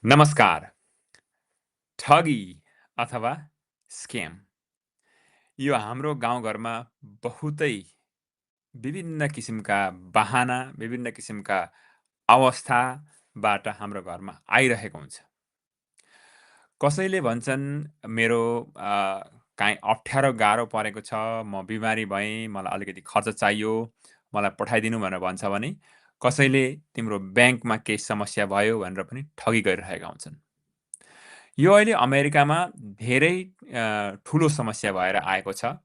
नमस्कार। ठगी अथवा स्क्याम यो हाम्रो गाउँघरमा बहुतै विभिन्न किसिमका बहाना, विभिन्न किसिमका अवस्थाबाट हाम्रो घरमा आइरहेको हुन्छ। कसैले भन्छन् मेरो काहीँ अप्ठ्यारो गाह्रो परेको छ, म बिमारी भएँ, मलाई अलिकति खर्च चाहियो, मलाई पठाइदिनु भनेर भन्छ भने, कसैले तिम्रो ब्याङ्कमा केही समस्या भयो भनेर पनि ठगी गरिरहेका हुन्छन्। यो अहिले अमेरिकामा धेरै ठुलो समस्या भएर आएको छ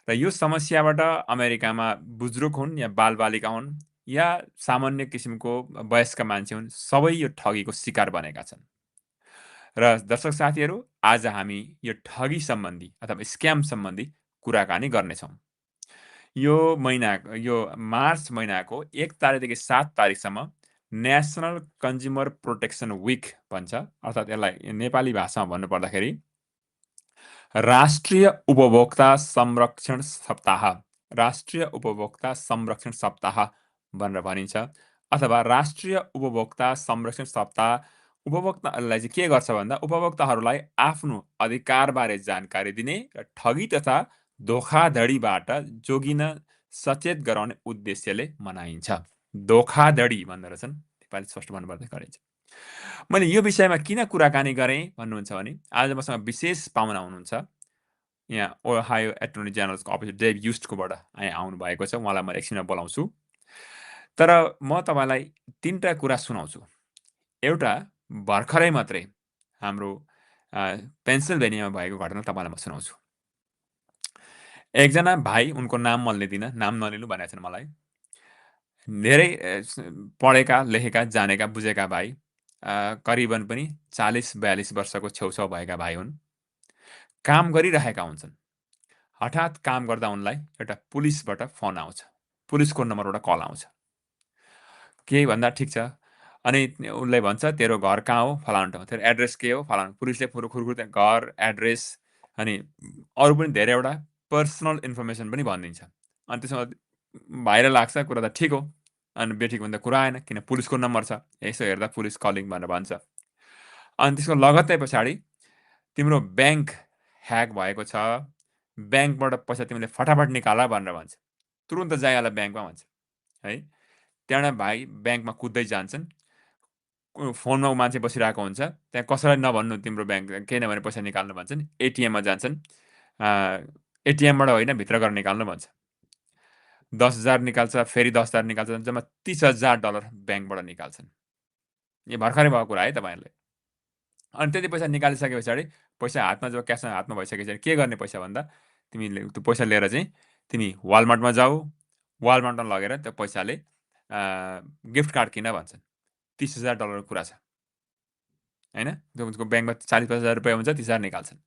र यो समस्याबाट अमेरिकामा बुजुर्ग हुन् या बालबालिका हुन् या सामान्य किसिमको वयस्क मान्छे हुन्, सबै यो ठगीको शिकार बनेका छन्। र दर्शक साथीहरू, आज हामी यो ठगी सम्बन्धी अथवा स्क्याम सम्बन्धी कुराकानी गर्नेछौँ। यो मार्च महिनाको 1 तारिखदेखि 7 तारिखसम्म नेसनल कन्ज्युमर प्रोटेक्सन विक भन्छ, अर्थात् यसलाई नेपाली भाषामा भन्नुपर्दाखेरि राष्ट्रिय उपभोक्ता संरक्षण सप्ताह, राष्ट्रिय उपभोक्ता संरक्षण सप्ताह भनेर भनिन्छ, अथवा राष्ट्रिय उपभोक्ता संरक्षण सप्ताह उपभोक्ताहरूलाई चाहिँ के गर्छ भन्दा उपभोक्ताहरूलाई आफ्नो अधिकारबारे जानकारी दिने र ठगी तथा धोखाधडीबाट जोगिन सचेत गराउने उद्देश्यले मनाइन्छ। धोखाधडी भन्दो रहेछन्, नेपाली स्पष्ट भन्नुपर्दा गरिन्छ। मैले यो विषयमा किन कुराकानी गरेँ भन्नुहुन्छ भने आज मसँग विशेष पाहुना हुनुहुन्छ। यहाँ ओहायो एटर्नी जेनरलको अफिस डेभ युस्टकोबाट आउनुभएको छ, उहाँलाई म एकछिनमा बोलाउँछु। तर म तपाईँलाई 3टा कुरा सुनाउँछु। एउटा भर्खरै मात्रै हाम्रो पेन्सिल्भेनियामा भएको घटना तपाईँलाई म सुनाउँछु। एकजना भाइ, उनको नाम म लिँदिनँ, नाम नलिनु भनेका छन् मलाई। धेरै पढेका, लेखेका, जानेका, बुझेका भाइ, करिबन पनि 40-42 वर्षको छेउछाउ भएका भाइ हुन्। काम गरिरहेका हुन्छन्। हठात काम गर्दा उनलाई एउटा पुलिसबाट फोन आउँछ, पुलिसको नम्बरबाट कल आउँछ। के भन्दा ठिक छ, अनि उसले भन्छ तेरो घर कहाँ हो, फलानु ठाउँ, तेरो एड्रेस के हो, फलानु। पुलिसले खुरखुर घर, एड्रेस अनि अरू पनि धेरैवटा पर्सनल इन्फर्मेसन पनि भनिदिन्छ। अनि त्यसमा भाइलाई लाग्छ कुरा त ठिक हो, अनि बेठिक भन्दा कुरा आएन, किन पुलिसको नम्बर छ, यसो हेर्दा पुलिस कलिङ भनेर भन्छ। अनि त्यसको लगत्तै पछाडि तिम्रो ब्याङ्क ह्याक भएको छ, ब्याङ्कबाट पैसा तिमीले फटाफट निकाल भनेर भन्छ। तुरुन्त जाइहाल ब्याङ्कमा भन्छ है। त्यहाँबाट भाइ ब्याङ्कमा कुद्दै जान्छन्। फोनमा मान्छे बसिरहेको हुन्छ, त्यहाँ कसैलाई नभन्नु तिम्रो ब्याङ्क केही नभने पैसा निकाल्नु भन्छन्। एटिएममा जान्छन्, एटिएमबाट होइन भित्र गएर निकाल्नु भन्छ। 10,000 निकाल्छ, फेरि 10,000 निकाल्छ, जम्मा $30,000 ब्याङ्कबाट निकाल्छन्। यो भर्खरै भएको कुरा है तपाईँहरूले। अनि त्यति पैसा निकालिसके पछाडि पैसा हातमा जब क्यास हातमा भइसके पछाडि के गर्ने पैसा भन्दा तिमीले त्यो पैसा लिएर चाहिँ तिमी वालमार्टमा जाऊ, वालमार्टमा लगेर त्यो पैसाले गिफ्ट कार्ड किन भन्छन्। $30,000 कुरा छ हैन। उसको ब्याङ्कमा 40-50,000 रुपियाँ हुन्छ, 30,000 निकाल्छन्।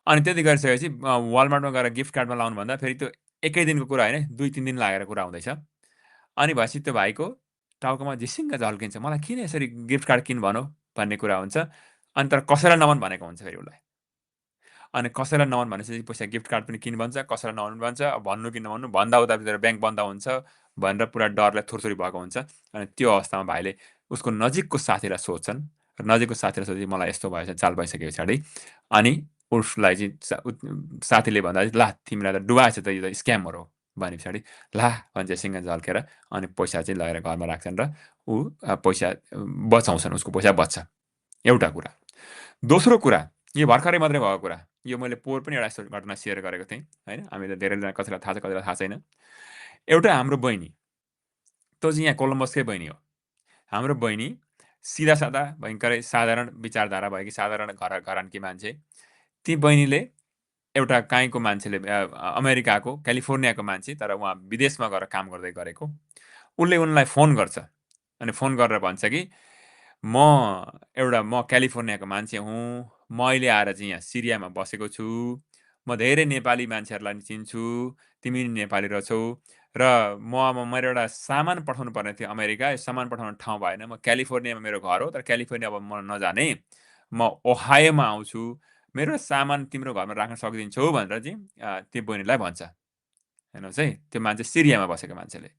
अनि त्यति गरिसकेपछि वालमार्टमा गएर गिफ्ट कार्डमा लाउनु भन्दा फेरि त्यो एकै दिनको कुरा होइन, 2-3 दिन लागेर कुरा हुँदैछ। अनि भएपछि त्यो भाइको टाउकोमा झिसिङ्ग झल्किन्छ, मलाई किन यसरी गिफ्ट कार्ड किन भनौ भन्ने कुरा हुन्छ। अनि तर कसैलाई नभन भनेको हुन्छ फेरि उसलाई। अनि कसैलाई नभन भनेपछि पैसा गिफ्ट कार्ड पनि किन भन्छ, कसैलाई नभन्नु भन्छ। भन्नु कि नभन्नु, भन्दा उता ब्याङ्क बन्द हुन्छ भनेर पुरा डरले थुरथुरी भएको हुन्छ। अनि त्यो अवस्थामा भाइले उसको नजिकको साथीलाई सोध्छन्, र नजिकको साथीलाई सोधेपछि मलाई यस्तो भएछ, चाल भइसके पछाडि अनि उसलाई चाहिँ साथीले भन्दा ल तिमीलाई त डुबाएछ त, यो त स्क्यामर हो भने पछाडि ला भन्छ सिङ्ग झल्केर, अनि पैसा चाहिँ लगेर घरमा राख्छन् र ऊ पैसा बचाउँछन्, उसको पैसा बच्छ। एउटा कुरा। दोस्रो कुरा, यो भर्खरै मात्रै भएको कुरा, यो मैले पोहोर पनि एउटा यस्तो घटना सेयर गरेको थिएँ होइन। हामीले धेरैजना कसैलाई थाहा छ, कसैलाई थाहा छैन। एउटा हाम्रो बहिनी, त्यो चाहिँ यहाँ कोलम्बसकै बहिनी हो। हाम्रो बहिनी सिधासादा भयङ्करै साधारण विचारधारा भएकी साधारण घरानकी मान्छे। ती बहिनीले एउटा काहीँको मान्छेले अमेरिकाको क्यालिफोर्नियाको मान्छे, तर उहाँ विदेशमा गएर काम गर्दै गरेको। उसले उनलाई फोन गर्छ अनि फोन गरेर भन्छ कि म क्यालिफोर्नियाको मान्छे हुँ, म अहिले आएर चाहिँ यहाँ सिरियामा बसेको छु, म धेरै नेपाली मान्छेहरूलाई नि चिन्छु, तिमी नि नेपाली रहेछौ, र मेरो एउटा सामान पठाउनु पर्ने थियो अमेरिका, यो सामान पठाउने ठाउँ भएन, म क्यालिफोर्नियामा मेरो घर हो, तर क्यालिफोर्निया अब म नजाने, म ओहायोमा आउँछु, मेरो सामान तिम्रो घरमा राख्न सकिदिन्छौ भनेर चाहिँ त्यो बहिनीलाई भन्छ। हेर्नुहोस् है, त्यो मान्छे सिरियामा बसेको मान्छेले।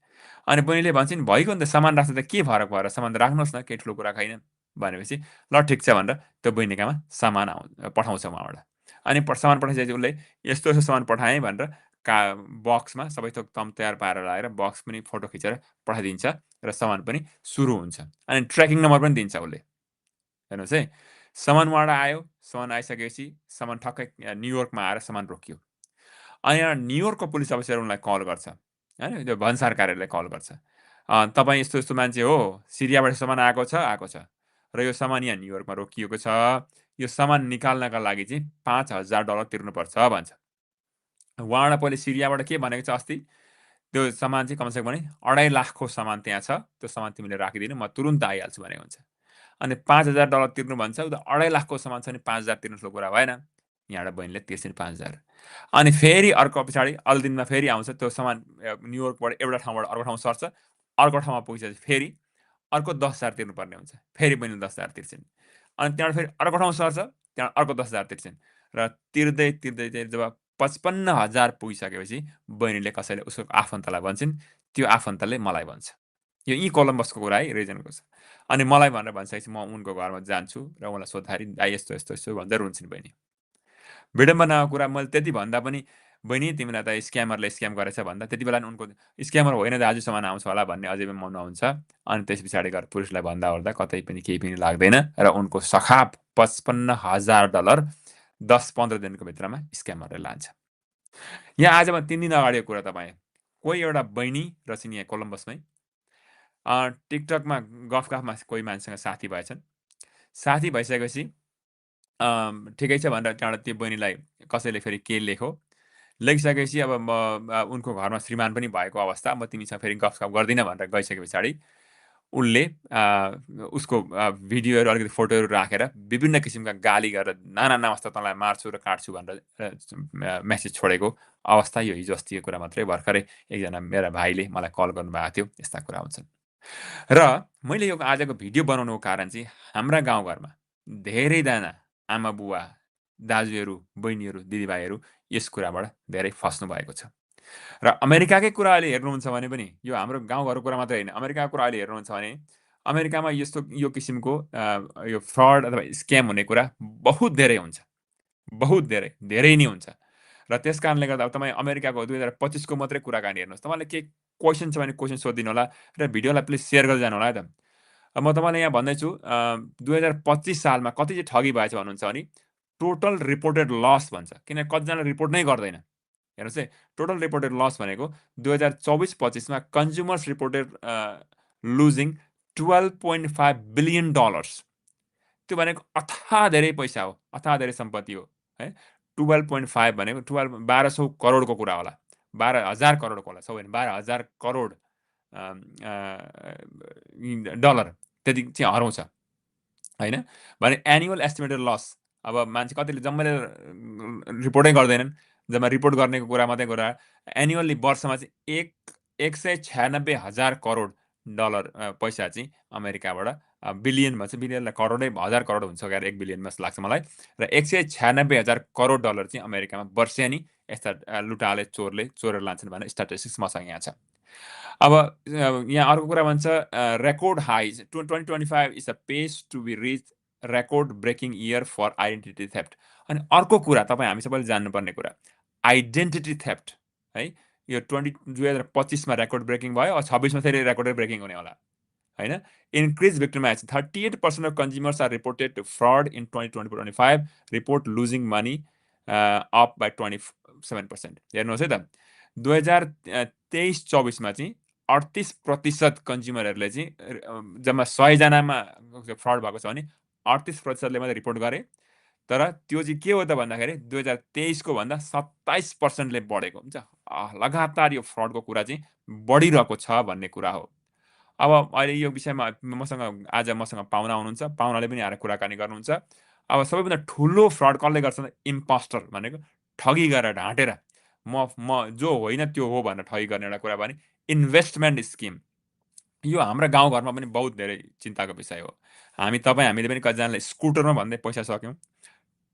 अनि बहिनीले भन्छन् भइगयो नि त, सामान राख्दा त के फरक भएर, सामान त राख्नुहोस् न, केही ठुलो कुरा छैन। भनेपछि ल ठिक छ भनेर त्यो बहिनीकामा सामान पठाउँछ उहाँबाट। अनि सामान पठाइसकेपछि उसले यस्तो यस्तो सामान पठाएँ भनेर बक्समा सबै थोक तम तयार पारेर लगाएर बक्स पनि फोटो खिचेर पठाइदिन्छ र सामान पनि सुरु हुन्छ। अनि ट्र्याकिङ नम्बर पनि दिन्छ उसले। हेर्नुहोस् है, सामान उहाँबाट आयो, सामान आइसकेपछि सामान ठक्कै न्युयोर्कमा आएर सामान रोकियो। अनि यहाँ न्युयोर्कको पुलिस अफिसर उनलाई कल गर्छ, होइन? त्यो भन्सार कार्यालयलाई कल गर्छ। तपाईँ यस्तो यस्तो मान्छे हो, सिरियाबाट सामान आएको छ, आएको छ र यो सामान यहाँ न्युयोर्कमा रोकिएको छ। यो सामान निकाल्नका लागि चाहिँ $5000 तिर्नुपर्छ भन्छ। उहाँबाट पहिले सिरियाबाट के भनेको छ अस्ति, त्यो सामान चाहिँ कमसेकम पनि 2.5 लाखको सामान त्यहाँ छ, त्यो सामान तिमीले राखिदिनु, म तुरुन्त आइहाल्छु भनेको हुन्छ। अनि $5000 तिर्नु भन्छ, उता 2.5 लाखको सामान छ भने 5000 तिर्नु ठुलो कुरा भएन। यहाँबाट बहिनीले तिर्छिन् 5000। अनि फेरि अर्को पछाडि अल्लो दिनमा फेरि आउँछ, त्यो सामान न्युयोर्कबाट एउटा ठाउँबाट अर्को ठाउँ सर्छ, अर्को ठाउँमा पुगिसकेपछि फेरि अर्को 10,000 तिर्नुपर्ने हुन्छ। फेरि बहिनीले 10,000 तिर्छिन्। अनि त्यहाँबाट फेरि अर्को ठाउँ सर्छ, त्यहाँ अर्को 10,000 तिर्छिन् र तिर्दै तिर्दै चाहिँ जब 55,000 पुगिसकेपछि बहिनीले कसैले उसको आफन्तलाई भन्छन्, त्यो आफन्तले मलाई भन्छ। यो यहीँ कोलम्बसको कुरा है, रिजनको छ। अनि मलाई भनेर भनिसकेपछि म उनको घरमा जान्छु र उनलाई सोद्धाखेरि दाइ यस्तो यस्तो यस्तो भन्दै रुन्छन् बहिनी। विडम्बनाको कुरा मैले त्यति भन्दा पनि बहिनी तिमीलाई त स्क्यामरले स्क्याम गरेछ भन्दा त्यति बेला उनको स्क्यामर होइन दाजुसम्म आउँछ होला भन्ने अझै पनि मनमा हुन्छ। अनि त्यस पछाडि गएर पुलिसलाई भन्दा ओर्दा कतै पनि केही पनि लाग्दैन र उनको सखाप $55,000 10-15 दिनको भित्रमा स्क्यामरले लान्छ। यहाँ आज म 3 दिन अगाडिको कुरा तपाईँ, कोही एउटा बहिनी रहेछन् यहाँ कोलम्बसमै, टिकटकमा गफमा कोही मान्छेसँग साथी भएछन्। साथी भइसकेपछि ठिकै छ भनेर त्यहाँबाट त्यो बहिनीलाई कसैले फेरि के लेखिसकेपछि अब उनको घरमा श्रीमान पनि भएको अवस्था, म तिमीसँग फेरि गफसफ गर्दिनँ भनेर गइसके पछाडि उनले उसको भिडियोहरू अलिकति फोटोहरू राखेर विभिन्न किसिमका गाली गरेर नाना नमस्ता तँलाई मार्छु र काट्छु भनेर मेसेज छोडेको अवस्था यो हिजो अस्तिको कुरा मात्रै। भर्खरै एकजना मेरा भाइले मलाई कल गर्नुभएको थियो, यस्ता कुरा हुन्छन्। र मैले यो आजको भिडियो बनाउनुको कारण चाहिँ हाम्रा गाउँघरमा धेरैजना आमा बुवा, दाजुहरू, बहिनीहरू, दिदीभाइहरू यस कुराबाट धेरै फस्नु भएको छ। र अमेरिकाकै कुरा अहिले हेर्नुहुन्छ भने पनि यो हाम्रो गाउँघरको कुरा मात्रै होइन, अमेरिकाको कुरा अहिले हेर्नुहुन्छ भने अमेरिकामा यो किसिमको यो फ्रड अथवा स्क्याम हुने कुरा बहुत धेरै हुन्छ। बहुत धेरै, धेरै नै हुन्छ। र त्यस कारणले गर्दा अब तपाईँ अमेरिकाको 2025 को मात्रै कुराकानी हेर्नुहोस्। तपाईँलाई केही क्वेसन छ भने क्वेसन सोधिदिनु होला र भिडियोलाई प्लिज सेयर गर्दै जानु होला है त। अब म तपाईँलाई यहाँ भन्दैछु 2025 सालमा कति चाहिँ ठगी भएछ भन्नुहुन्छ भने टोटल रिपोर्टेड लस भन्छ। किनभने कतिजनाले रिपोर्ट नै गर्दैन। हेर्नुहोस् है, टोटल रिपोर्टेड लस भनेको 2024-25 मा कन्ज्युमर्स रिपोर्टेड लुजिङ $12.5 बिलियन। त्यो भनेको अथाह धेरै पैसा हो, अथाह धेरै सम्पत्ति हो है। 12.5 भनेको 1200 करोडको कुरा होला, 12,000 करोडको होला, सबै 12,000 करोड डलर त्यति चाहिँ हराउँछ होइन। भने एनुअल एस्टिमेटेड लस, अब मान्छे कतिले जम्मैले रिपोर्टै गर्दैनन्, जम्मा रिपोर्ट गर्नेको कुरा मात्रै कुरा, एनुअल्ली वर्षमा चाहिँ 196,000 करोड डलर पैसा चाहिँ अमेरिकाबाट बिलियन भन्छ, बिलियनलाई करोडै 1000 करोड हुन्छ क्या 1 बिलियनमा जस्तो लाग्छ मलाई। र 196,000 करोड डलर चाहिँ अमेरिकामा वर्षेनी यस्ता लुटाले चोरले चोरेर लान्छन् भन्ने स्ट्याटिस्टिक्स मसँग यहाँ छ। अब यहाँ अर्को कुरा भन्छ record highs 2025 is a pace to be reach record breaking year for identity theft. अनि अर्को कुरा तपाईँ हामी सबैले जान्नुपर्ने कुरा आइडेन्टिटी थेफ्ट है। यो 2025मा रेकर्ड ब्रेकिङ भयो, 26मा फेरि रेकर्ड ब्रेकिङ हुने होला होइन। Increase victimise 38% of consumers are reported to fraud in 2024-25 report losing money up by 27%। हेर्नुहोस् है त 2023-24मा चाहिँ 38% कन्ज्युमरहरूले चाहिँ जम्मा 100जनामा फ्रड भएको छ भने 38%ले मात्रै रिपोर्ट गरे। तर त्यो चाहिँ के हो त भन्दाखेरि 2023 को भन्दा 27%ले बढेको हुन्छ। लगातार यो फ्रडको कुरा चाहिँ बढिरहेको छ भन्ने कुरा हो। अब अहिले यो विषयमा मसँग पाहुना हुनुहुन्छ, पाहुनाले पनि आएर कुराकानी गर्नुहुन्छ। अब सबैभन्दा ठुलो फ्रड कसले गर्छ त इम्पोस्टर भनेको ठगी गरेर ढाँटेर म जो होइन त्यो हो भनेर ठगी गर्ने एउटा कुरा भने इन्भेस्टमेन्ट स्किम। यो हाम्रो गाउँघरमा पनि बहुत धेरै चिन्ताको विषय हो। हामीले पनि कतिजनाले स्कुटरमा भन्दै पैसा सक्यौँ,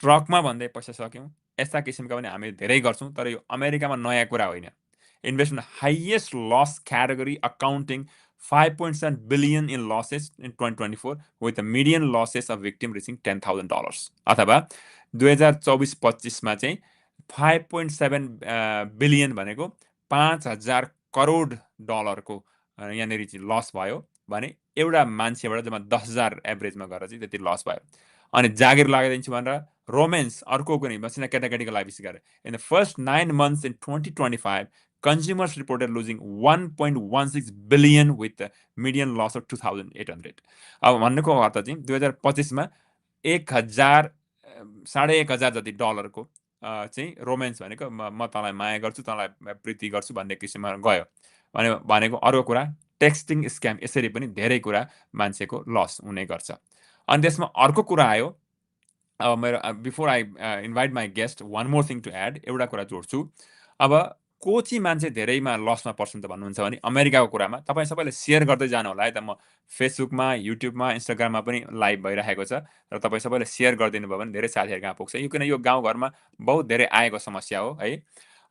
ट्रकमा भन्दै पैसा सक्यौँ, यस्ता किसिमका पनि हामी धेरै गर्छौँ। तर यो अमेरिकामा नयाँ कुरा होइन। इन्भेस्टमेन्ट हाइएस्ट लस category accounting 5.7 billion in losses in 2024 with a median losses of victim reaching $10,000 अथवा 2024-25 मा चाहिँ 5.7 बिलियन भनेको 5,000 करोड डलरको यहाँनिर चाहिँ लस भयो भने एउटा मान्छेबाट जम्मा 10,000 एभरेजमा गरेर चाहिँ त्यति लस भयो अनि जागिर लगाइदिन्छु भनेर रोमेन्स अर्को कुनै मसिना केटाकेटीको लागि विशेष गरेर in the first 9 months in 2025 consumers reported losing 1.16 billion with a median loss of 2,800 अब भन्नुको अर्थ चाहिँ 2025 मा 1,000 1,500 जति डलरको चाहिँ रोमेन्स भनेको म तँलाई माया गर्छु तँलाई प्रीति गर्छु भन्ने किसिममा गयो भनेको अर्को कुरा टेक्स्टिङ स्क्याम यसरी पनि धेरै कुरा मान्छेको लस हुने गर्छ अनि त्यसमा अर्को कुरा आयो अब मेरो before I invite my guest one more thing to add एउटा कुरा जोड्छु अब को चाहिँ मान्छे धेरैमा लसमा पर्छन् त भन्नुहुन्छ भने अमेरिकाको कुरामा तपाईँ सबैले सेयर गर्दै जानु होला है त म फेसबुकमा युट्युबमा इन्स्टाग्राममा पनि लाइभ भइरहेको छ र तपाईँ सबैले सेयर गरिदिनु भयो भने धेरै साथीहरू कहाँ पुग्छ यो किन यो गाउँघरमा बहुत धेरै आएको समस्या हो है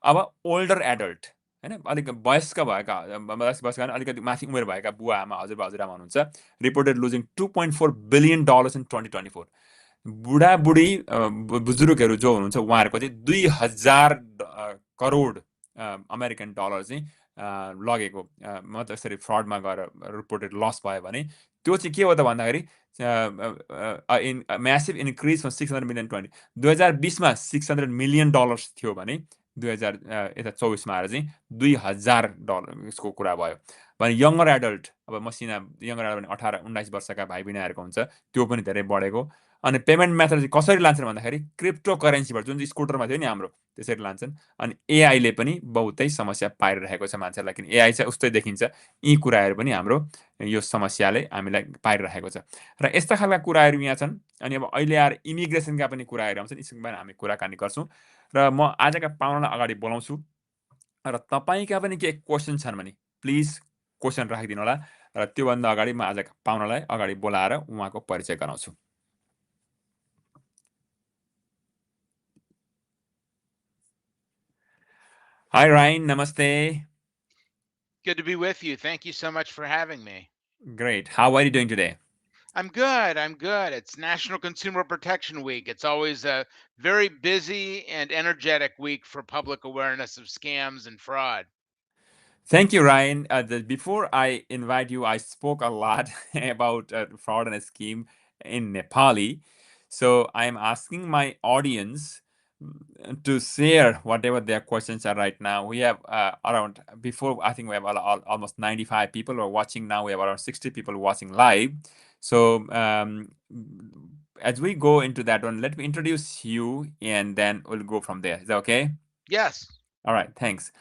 अब ओल्डर एडल्ट होइन अलिक वयस्क भएका वयस्क अलिकति माथि उमेर भएका बुवा आमा हजुरबा हजुरआमा हुनुहुन्छ रिपोर्टेड लुजिङ $2.4 billion इन 2024 बुढाबुढी बुजुर्गहरू जो हुनुहुन्छ उहाँहरूको चाहिँ 2,000 करोड अमेरिकन डलर चाहिँ लगेको म त यसरी फ्रडमा गएर रिपोर्टेड लस भयो भने त्यो चाहिँ के हो त भन्दाखेरि massive increase from 600 million 2020मा $600 million थियो भने 2024मा आएर चाहिँ 2,000 डलर यसको कुरा भयो भने यङ्गर एडल्ट अब मसिना यङ्गर एडल्ट भने 18-19 वर्षका भाइ बहिनीहरूको हुन्छ त्यो पनि धेरै बढेको अनि पेमेन्ट मेथड चाहिँ कसरी लान्छन् भन्दाखेरि क्रिप्टो करेन्सीबाट जुन चाहिँ स्कुटरमा थियो नि हाम्रो त्यसरी लान्छन् अनि एआईले पनि बहुतै समस्या पारिरहेको छ मान्छेलाई किन एआई चाहिँ उस्तै देखिन्छ यी कुराहरू पनि हाम्रो यो समस्याले हामीलाई पारिरहेको छ र यस्ता खालका कुराहरू यहाँ छन् अनि अब अहिले आएर इमिग्रेसनका पनि कुराहरू आउँछन् यसमा हामी कुराकानी गर्छौँ र म आजका पाहुनालाई अगाडि बोलाउँछु र तपाईँका पनि के क्वेसन छन् भने प्लिज क्वेसन राखिदिनु होला र त्योभन्दा अगाडि म आजका पाहुनालाई अगाडि बोलाएर उहाँको परिचय गराउँछु Hi Ryan, namaste. Good to be with you. Thank you so much for having me. Great. How are you doing today? I'm good. I'm good. It's National Consumer Protection Week. It's always a very busy and energetic week for public awareness of scams and fraud. Thank you, Ryan. Before I invite you, I spoke a lot about fraud and scheme in Nepali. So I'm asking my audience to share whatever their questions are right now. We have around, before I think we have almost 95 people who are watching now. We have around 60 people watching live. So as we go into that one, let me introduce you and then we'll go from there. Is that okay? Yes. All right, thanks.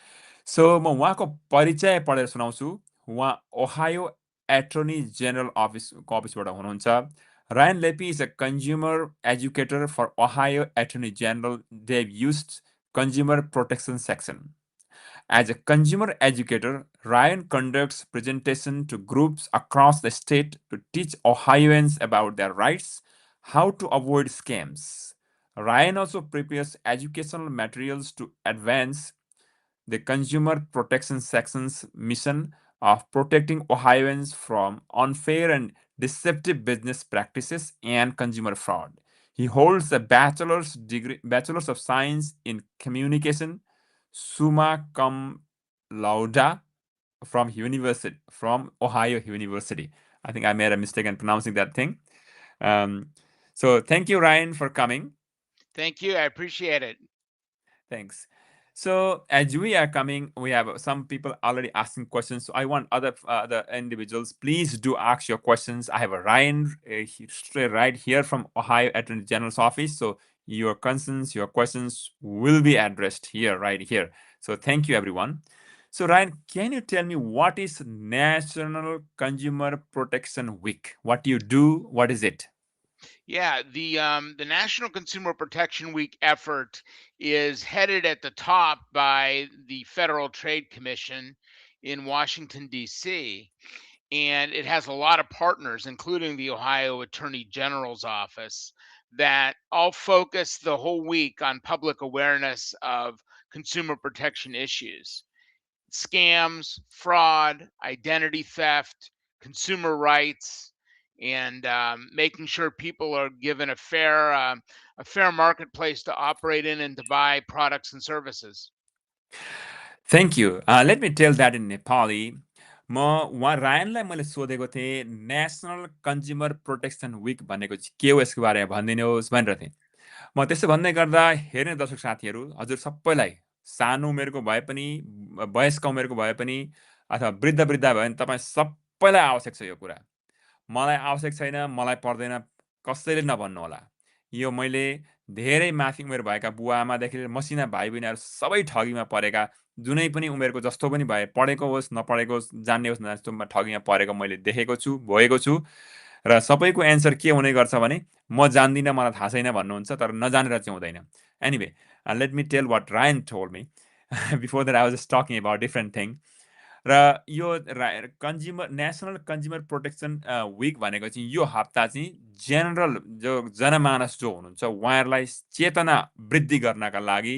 So म उहाँको परिचय पढेर सुनाउँछु उहाँ Ohio attorney general अफिसबाट हुनुहुन्छ Ryan Leppi is a consumer educator for Ohio Attorney General Dave Youst's Consumer Protection Section. As a consumer educator, Ryan conducts presentations to groups across the state to teach Ohioans about their rights, how to avoid scams. Ryan also prepares educational materials to advance the Consumer Protection Section's mission of protecting Ohioans from unfair and deceptive business practices and consumer fraud. He holds a bachelor's of science in communication, summa cum laude, from Ohio University. I think I made a mistake in pronouncing that thing. So thank you, Ryan, for coming. Thank you. I appreciate it. Thanks. So as we are coming, we have some people already asking questions. So I want other individuals, please do ask your questions. I have a Ryan straight right here from Ohio Attorney General's office. So your concerns, your questions will be addressed here, right here. So thank you, everyone. So Ryan, can you tell me what is National Consumer Protection Week? What do you do? What is it? Yeah, the National Consumer Protection Week effort is headed at the top by the Federal Trade Commission in Washington, D.C., and it has a lot of partners, including the Ohio Attorney General's office, that all focus the whole week on public awareness of consumer protection issues. scams, fraud, identity theft, consumer rights, and making sure people are given a fair marketplace to operate in and to buy products and services. Thank you. Let me tell that in Nepali. म उहाँ रायनलाई मैले सोधेको थिएँ national consumer protection week भनेको चाहिँ के हो यसको बारेमा भनिदिनुहोस् भनेर थिएँ। म त्यसो भन्दै गर्दा हेर्ने दर्शक साथीहरू हजुर सबैलाई सानो उमेरको भए पनि वयस्क उमेरको भए पनि अथवा वृद्ध भए पनि तपाईँ सबैलाई आवश्यक छ यो कुरा। मलाई आवश्यक छैन, मलाई पर्दैन, कसैले नभन्नुहोला। यो मैले धेरै माथि उमेर भएका बुवा-आमादेखि लिएर मसिना भाइ-बहिनीहरू सबै ठगीमा परेका जुनै पनि उमेरको जस्तो पनि भए पढेको होस्, नपढेको होस्, जान्ने होस् नजान्ने ठगीमा परेको मैले देखेको छु, भोगेको छु र सबैको एन्सर के हुने गर्छ भने म जान्दिनँ, मलाई थाहा छैन भन्नुहुन्छ तर नजानेर चाहिँ हुँदैन। Anyway, let me tell what Ryan told me before that I was just talking about different thing. र यो consumer national consumer protection week भनेको चाहिँ यो हप्ता चाहिँ जेनरल जो जनमानस जो हुनुहुन्छ उहाँहरूलाई चेतना वृद्धि गर्नका लागि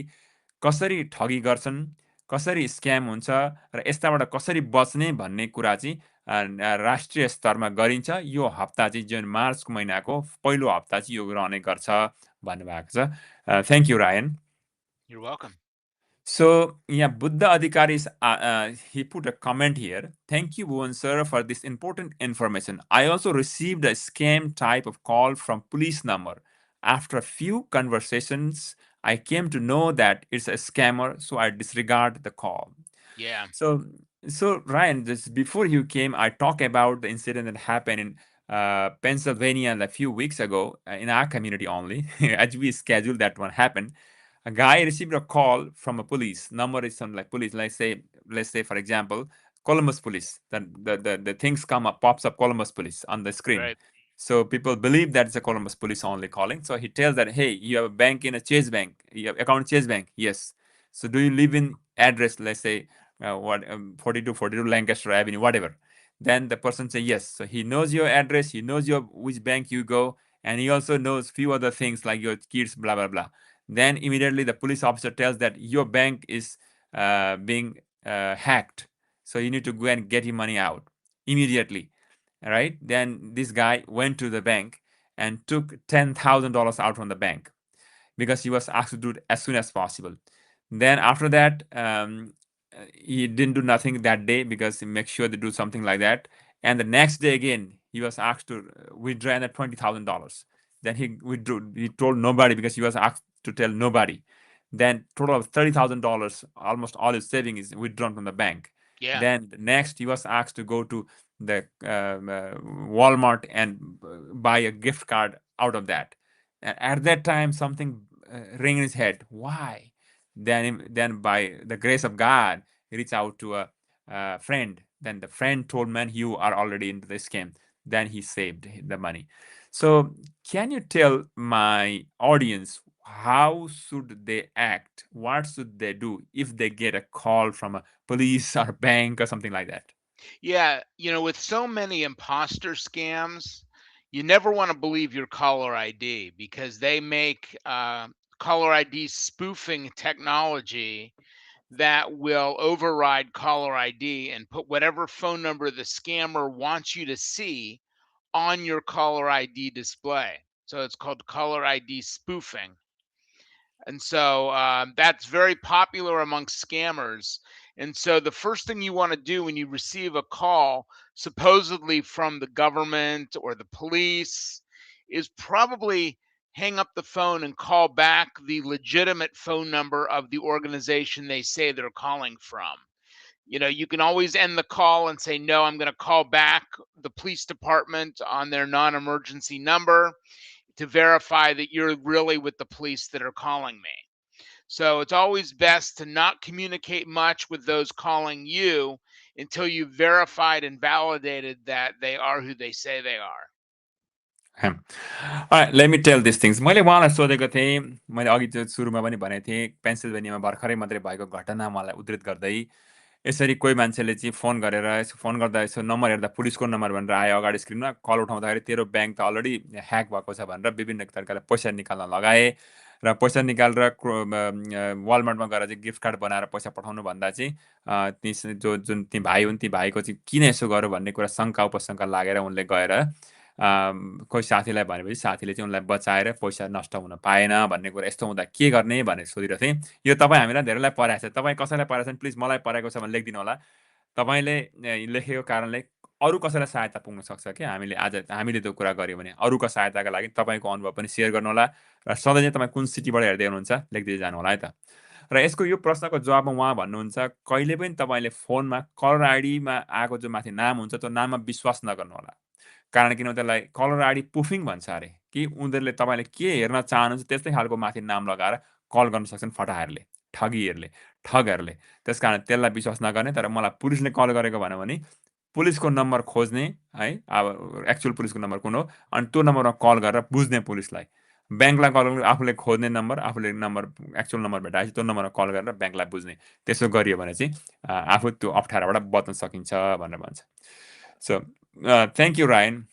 कसरी ठगी गर्छन्, कसरी स्क्याम हुन्छ र यस्ताबाट कसरी बच्ने भन्ने कुरा चाहिँ राष्ट्रिय स्तरमा गरिन्छ। यो हप्ता चाहिँ जुन मार्चको महिनाको पहिलो हप्ता चाहिँ यो रहने गर्छ भन्नुभएको छ। Thank you Ryan. You're welcome. So, yeah, Buddha Adhikari, he put a comment here. Thank you, Bhuvan sir, for this important information. I also received a scam type of call from police number. After a few conversations, I came to know that it's a scammer, so I disregard the call. Yeah. So Ryan, just before you came, I talked about the incident that happened in Pennsylvania a few weeks ago in our community only. As we scheduled that one happened, a guy received a call from a police number is something like police. Let's say for example, Columbus Police. The things come up, pops up Columbus Police on the screen. Right. So people believe that it's a Columbus Police only calling. So he tells that, hey, you have a bank in a Chase Bank. You have account Chase Bank. Yes. So do you live in address, let's say 4242 Lancaster Avenue, whatever. Then the person say yes. So he knows your address, he knows your which bank you go, and he also knows few other things like your kids, blah blah blah. Then immediately the police officer tells that your bank is being hacked, so you need to go and get your money out immediately. Right? Then this guy went to the bank and took $10,000 out from the bank because he was asked to do it as soon as possible. Then after that, he didn't do nothing that day because he makes sure to do something like that. And the next day again, he was asked to withdraw another $20,000. Then he withdrew. He told nobody because he was asked to tell nobody. Then total of $30,000, almost all his savings is withdrawn from the bank. Yeah. Then next he was asked to go to the Walmart and buy a gift card out of that. And at that time, something ring in his head. Why? Then by the grace of God, he reached out to a friend. Then the friend told, man, you are already into this scam. Then he saved the money. So can you tell my audience how should they act? What should they do if they get a call from a police or bank or something like that? Yeah, with so many imposter scams, you never want to believe your caller ID because they make caller ID spoofing technology that will override caller ID and put whatever phone number the scammer wants you to see on your caller ID display. So it's called caller ID spoofing. And so that's very popular amongst scammers. And so the first thing you want to do when you receive a call, supposedly from the government or the police, is probably hang up the phone and call back the legitimate phone number of the organization they say they're calling from. You can always end the call and say, no, I'm going to call back the police department on their non emergency number to verify that you're really with the police that are calling me. So it's always best to not communicate much with those calling you until you've verified and validated that they are who they say they are. Let me tell these things. मैले उहाँलाई सोधेको थिएँ, मैले अघि सुरुमा पनि भनेको थिएँ, पेन्सिल्भेनियामा भर्खरै मात्रै भएको घटना मलाई उद्धृत गर्दै यसरी कोही मान्छेले चाहिँ फोन गरेर फोन गर्दा यसो नम्बर हेर्दा पुलिसको नम्बर भनेर आयो अगाडि स्क्रिनमा, कल उठाउँदाखेरि तेरो ब्याङ्क त अलरेडी ह्याक भएको छ भनेर विभिन्न तरिकाले पैसा निकाल्न लगाए र पैसा निकालेर वालमार्टमा गएर चाहिँ गिफ्ट कार्ड बनाएर पैसा पठाउनु भन्दा चाहिँ ती जुन ती भाइ हुन् ती भाइको चाहिँ किन यसो गर्यो भन्ने कुरा शङ्का उपशङ्का लागेर उनले गएर कोही साथीलाई भनेपछि साथीले चाहिँ उनलाई बचाएर पैसा नष्ट हुन पाएन भन्ने कुरा। यस्तो हुँदा के गर्ने भनेर सोधिरहेको थिएँ। यो तपाईँ हामीलाई धेरैलाई परेको छ, तपाईँ कसैलाई परेको छ भने प्लिज मलाई परेको छ भने लेखिदिनु होला। तपाईँले लेखेको कारणले अरू कसैलाई सहायता पुग्न सक्छ क्या। हामीले त्यो कुरा गऱ्यौँ भने अरूको सहायताका लागि तपाईँको अनुभव पनि सेयर गर्नुहोला र सधैँ चाहिँ तपाईँ कुन सिटीबाट हेर्दै हुनुहुन्छ लेख्दै जानु होला है त। र यसको यो प्रश्नको जवाबमा उहाँ भन्नुहुन्छ, कहिले पनि तपाईँले फोनमा कलर आइडीमा आएको जो माथि नाम हुन्छ त्यो नाममा विश्वास नगर्नुहोला। कारण किन त्यसलाई कलर आइडी पुफिङ भन्छ अरे, कि उनीहरूले तपाईँले के हेर्न चाहनुहुन्छ त्यस्तै खालको माथि नाम लगाएर कल गर्न सक्छन् फटाहरूले, ठगहरूले। त्यसकारण त्यसलाई विश्वास नगर्ने। तर मलाई पुलिसले कल गरेको भन्यो भने पुलिसको नम्बर खोज्ने है, अब एक्चुअल पुलिसको नम्बर कुन हो, अनि त्यो नम्बरमा कल गरेर बुझ्ने पुलिसलाई। ब्याङ्कलाई कल गरेर आफूले खोज्ने नम्बर, आफूले नम्बर एक्चुअल नम्बर भेटाएपछि त्यो नम्बरमा कल गरेर ब्याङ्कलाई बुझ्ने। त्यसो गरियो भने चाहिँ आफू त्यो अप्ठ्यारोबाट बच्न सकिन्छ भनेर भन्छ। So thank you Ryan.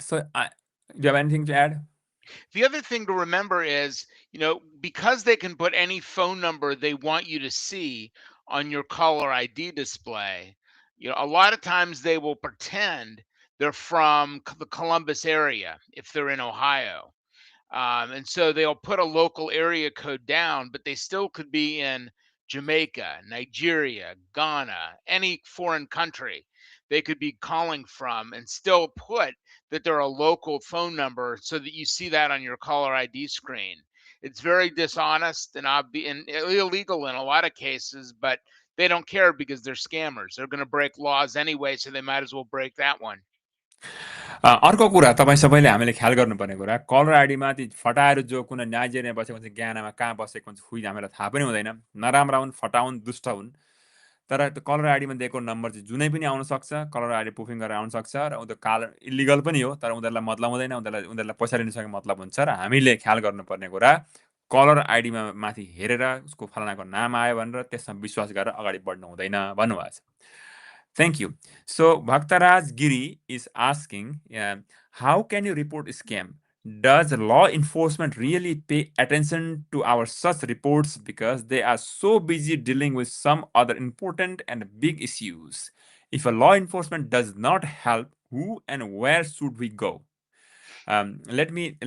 So, do you have anything to add? The other thing to remember is, because they can put any phone number they want you to see on your caller ID display, a lot of times they will pretend they're from the Columbus area if they're in Ohio. And so they'll put a local area code down, but they still could be in Jamaica, Nigeria, Ghana, any foreign country they could be calling from and still put that they're a local phone number so that you see that on your caller ID screen. It's very dishonest and illegal in a lot of cases, but they don't care because they're scammers. They're going to break laws anyway, so they might as well break that one. अर्को कुरा तपाईँ सबैले हामीले ख्याल गर्नुपर्ने कुरा, colour आइडीमा ती फटाएर जो कुनै नाइजेरिया बसेको हुन्छ, ज्ञानामा कहाँ बसेको हुन्छ खुइ हामीलाई थाहा पनि हुँदैन। नराम्रा हुन्, फटा हुन्, दुष्ट हुन्। तर त्यो कलर आइडीमा दिएको नम्बर चाहिँ जुनै पनि आउन सक्छ, कलर आइडी प्रुफिङ गरेर आउन सक्छ र उनीहरू इलिगल पनि हो, तर उनीहरूलाई मतलब हुँदैन, उनीहरूलाई पैसा लिनुसँग मतलब हुन्छ। र हामीले ख्याल गर्नुपर्ने कुरा, कलर आइडीमा माथि हेरेर उसको फलानाको नाम आयो भनेर त्यसमा विश्वास गरेर अगाडि बढ्नु हुँदैन भन्नुभएको छ। Thank you. So Bhaktaraj Giri is asking, how can you report a scam? Does law enforcement really pay attention to our such reports because they are so busy dealing with some other important and big issues? If a law enforcement does not help, who and where should we go? Let me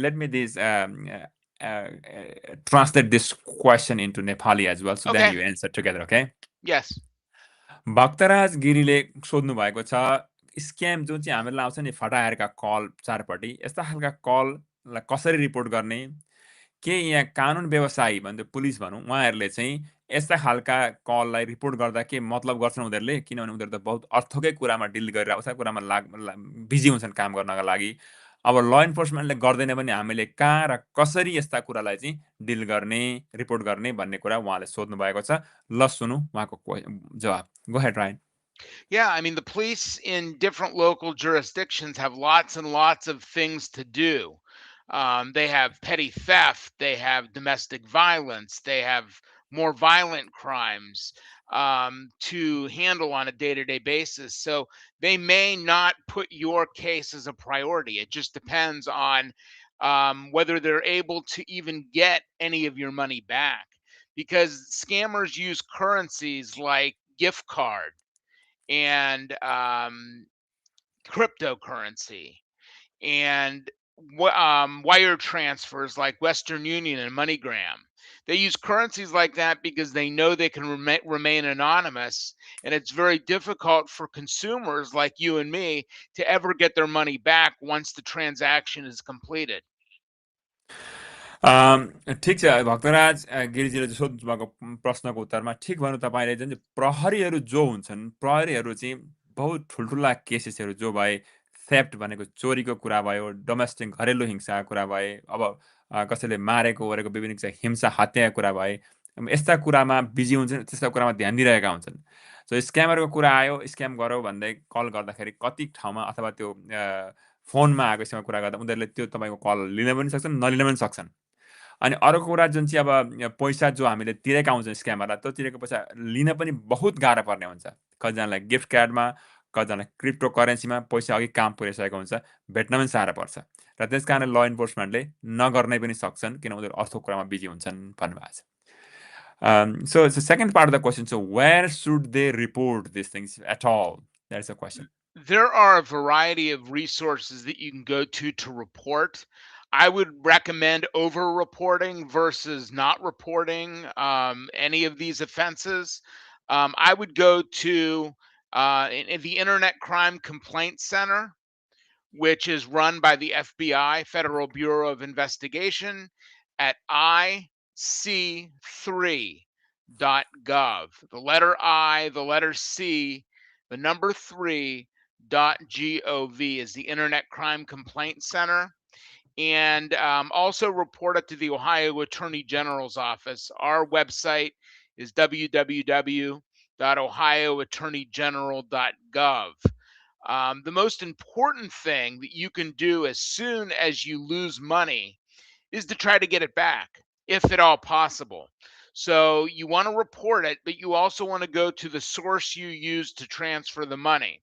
translate this question into Nepali as well, so then you answer together, okay? Yes. भक्तराज गिरीले सोध्नु भएको छ, scam जुन चाहिँ हामीलाई आउँछ नि फटाएरका कल चारपट्टि, यस्ता खालका कललाई कसरी रिपोर्ट गर्ने? के यहाँ कानुन व्यवसायी भन्दा पुलिस भनौँ उहाँहरूले चाहिँ यस्ता खालका कललाई रिपोर्ट गर्दा के मतलब गर्छन् उनीहरूले? किनभने उनीहरू त बहुत अर्थकै कुरामा डिल गरेर उसा कुरामा बिजी हुन्छन् काम गर्नका लागि। अब ल इन्फोर्समेन्टले गर्दैन भने हामीले कहाँ र कसरी यस्ता कुरालाई चाहिँ डिल गर्ने, रिपोर्ट गर्ने भन्ने कुरा उहाँले सोध्नु भएको छ। ल सुनौँ उहाँको जवाब। Go ahead, Ryan. Yeah, I mean, the police in different local jurisdictions have lots and lots of things to do. They have petty theft, they have domestic violence, they have more violent crimes to handle on a day-to-day basis. So they may not put your case as a priority. It just depends on whether they're able to even get any of your money back, because scammers use currencies like gift card and cryptocurrency and wire transfers like Western Union and MoneyGram. They use currencies like that because they know they can remain anonymous, and it's very difficult for consumers like you and me to ever get their money back once the transaction is completed. ठिक छ भक्तराज गिरिजीले सोध्नु भएको प्रश्नको उत्तरमा ठिक भन्नु। तपाईँले जुन प्रहरीहरू जो हुन्छन्, प्रहरीहरू चाहिँ बहुत ठुल्ठुला केसेसहरू जो भए, थेफ्ट भनेको चोरीको कुरा भयो, डोमेस्टिक घरेलु हिंसाको कुरा भए, अब कसैले मारेको ओरेको विभिन्न हिंसा हत्याको कुरा भए, यस्ता कुरामा बिजी हुन्छन्, त्यस्ता कुरामा ध्यान दिइरहेका हुन्छन्। सो स्क्यामरको कुरा आयो, स्क्याम गरौँ भन्दै कल गर्दाखेरि कति ठाउँमा अथवा त्यो फोनमा आएको कुरा गर्दा उनीहरूले त्यो तपाईँको कल लिन पनि सक्छन्, नलिन पनि सक्छन्। अनि अर्को कुरा जुन चाहिँ अब पैसा जो हामीले तिरेका हुन्छौँ स्क्यामरलाई, त्यो तिरेको पैसा लिन पनि बहुत गाह्रो पर्ने हुन्छ। कतिजनालाई गिफ्ट कार्डमा, कतिजनालाई क्रिप्टो करेन्सीमा पैसा अघि काम पुगिसकेको हुन्छ, भेट्न पनि साह्रो पर्छ। र त्यस कारण ल इन्फोर्समेन्टले नगर्नै पनि सक्छन्, किन उनीहरू अर्को कुरामा बिजी हुन्छन् भन्नुभएको छ। So it's the second part of the question. So where should they report these things at all? That's the question. There are a variety of resources that you can go to report. I would recommend over-reporting versus not reporting any of these offenses. I would go to in the Internet Crime Complaint Center, which is run by the FBI, Federal Bureau of Investigation, at ic3.gov. The letter I, the letter C, the number 3.gov is the Internet Crime Complaint Center. And also report it to the Ohio Attorney General's office. Our website is www.ohioattorneygeneral.gov. The most important thing that you can do as soon as you lose money is to try to get it back, if at all possible. So you want to report it, but you also want to go to the source you used to transfer the money.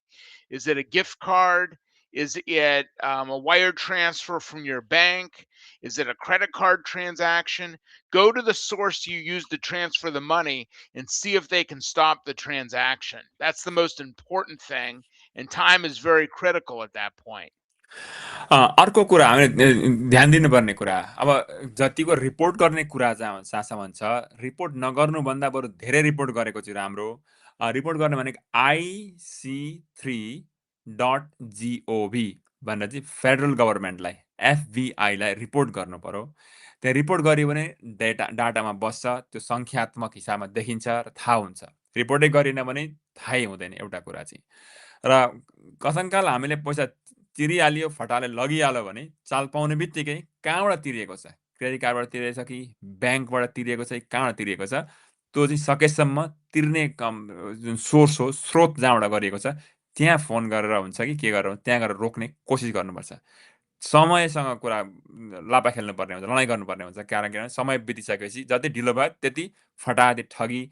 Is it a gift card? Is it a wire transfer from your bank? Is it a credit card transaction? Go to the source you used to transfer the money and see if they can stop the transaction. That's the most important thing, and time is very critical at that point. अर्को कुरा हामीले ध्यान दिनुपर्ने कुरा, अब जतिको report गर्ने कुरा जहाँसम्म छ, रिपोर्ट नगर्नुभन्दा बरु धेरै रिपोर्ट गरेको चाहिँ राम्रो। रिपोर्ट गर्ने भनेको ic3.gov भनेर चाहिँ फेडरल गभर्मेन्टलाई, एफबिआईलाई रिपोर्ट गर्नु पर्यो। त्यहाँ रिपोर्ट गरियो भने डाटामा बस्छ, त्यो सङ्ख्यात्मक हिसाबमा देखिन्छ र थाहा हुन्छ। रिपोर्टै गरिएन भने थाहै हुँदैन एउटा कुरा चाहिँ। र कथनकाल हामीले पैसा तिरिहाल्यो, फटाले लगिहाल्यो भने चाल पाउने बित्तिकै कहाँबाट तिरिएको छ, क्रेडिट कार्डबाट तिरेको छ कि ब्याङ्कबाट तिरिएको छ कि कहाँबाट तिरिएको छ, त्यो चाहिँ सकेसम्म तिर्ने जुन सोर्स हो, स्रोत जहाँबाट गरिएको छ, त्यहाँ फोन गरेर हुन्छ कि के गरेर त्यहाँ गएर रोक्ने कोसिस गर्नुपर्छ। समयसँग कुरा लापा खेल्नुपर्ने हुन्छ, लडाइँ गर्नुपर्ने हुन्छ। कारण के भने समय बितिसकेपछि जति ढिलो भयो त्यति फटाहादी ठगी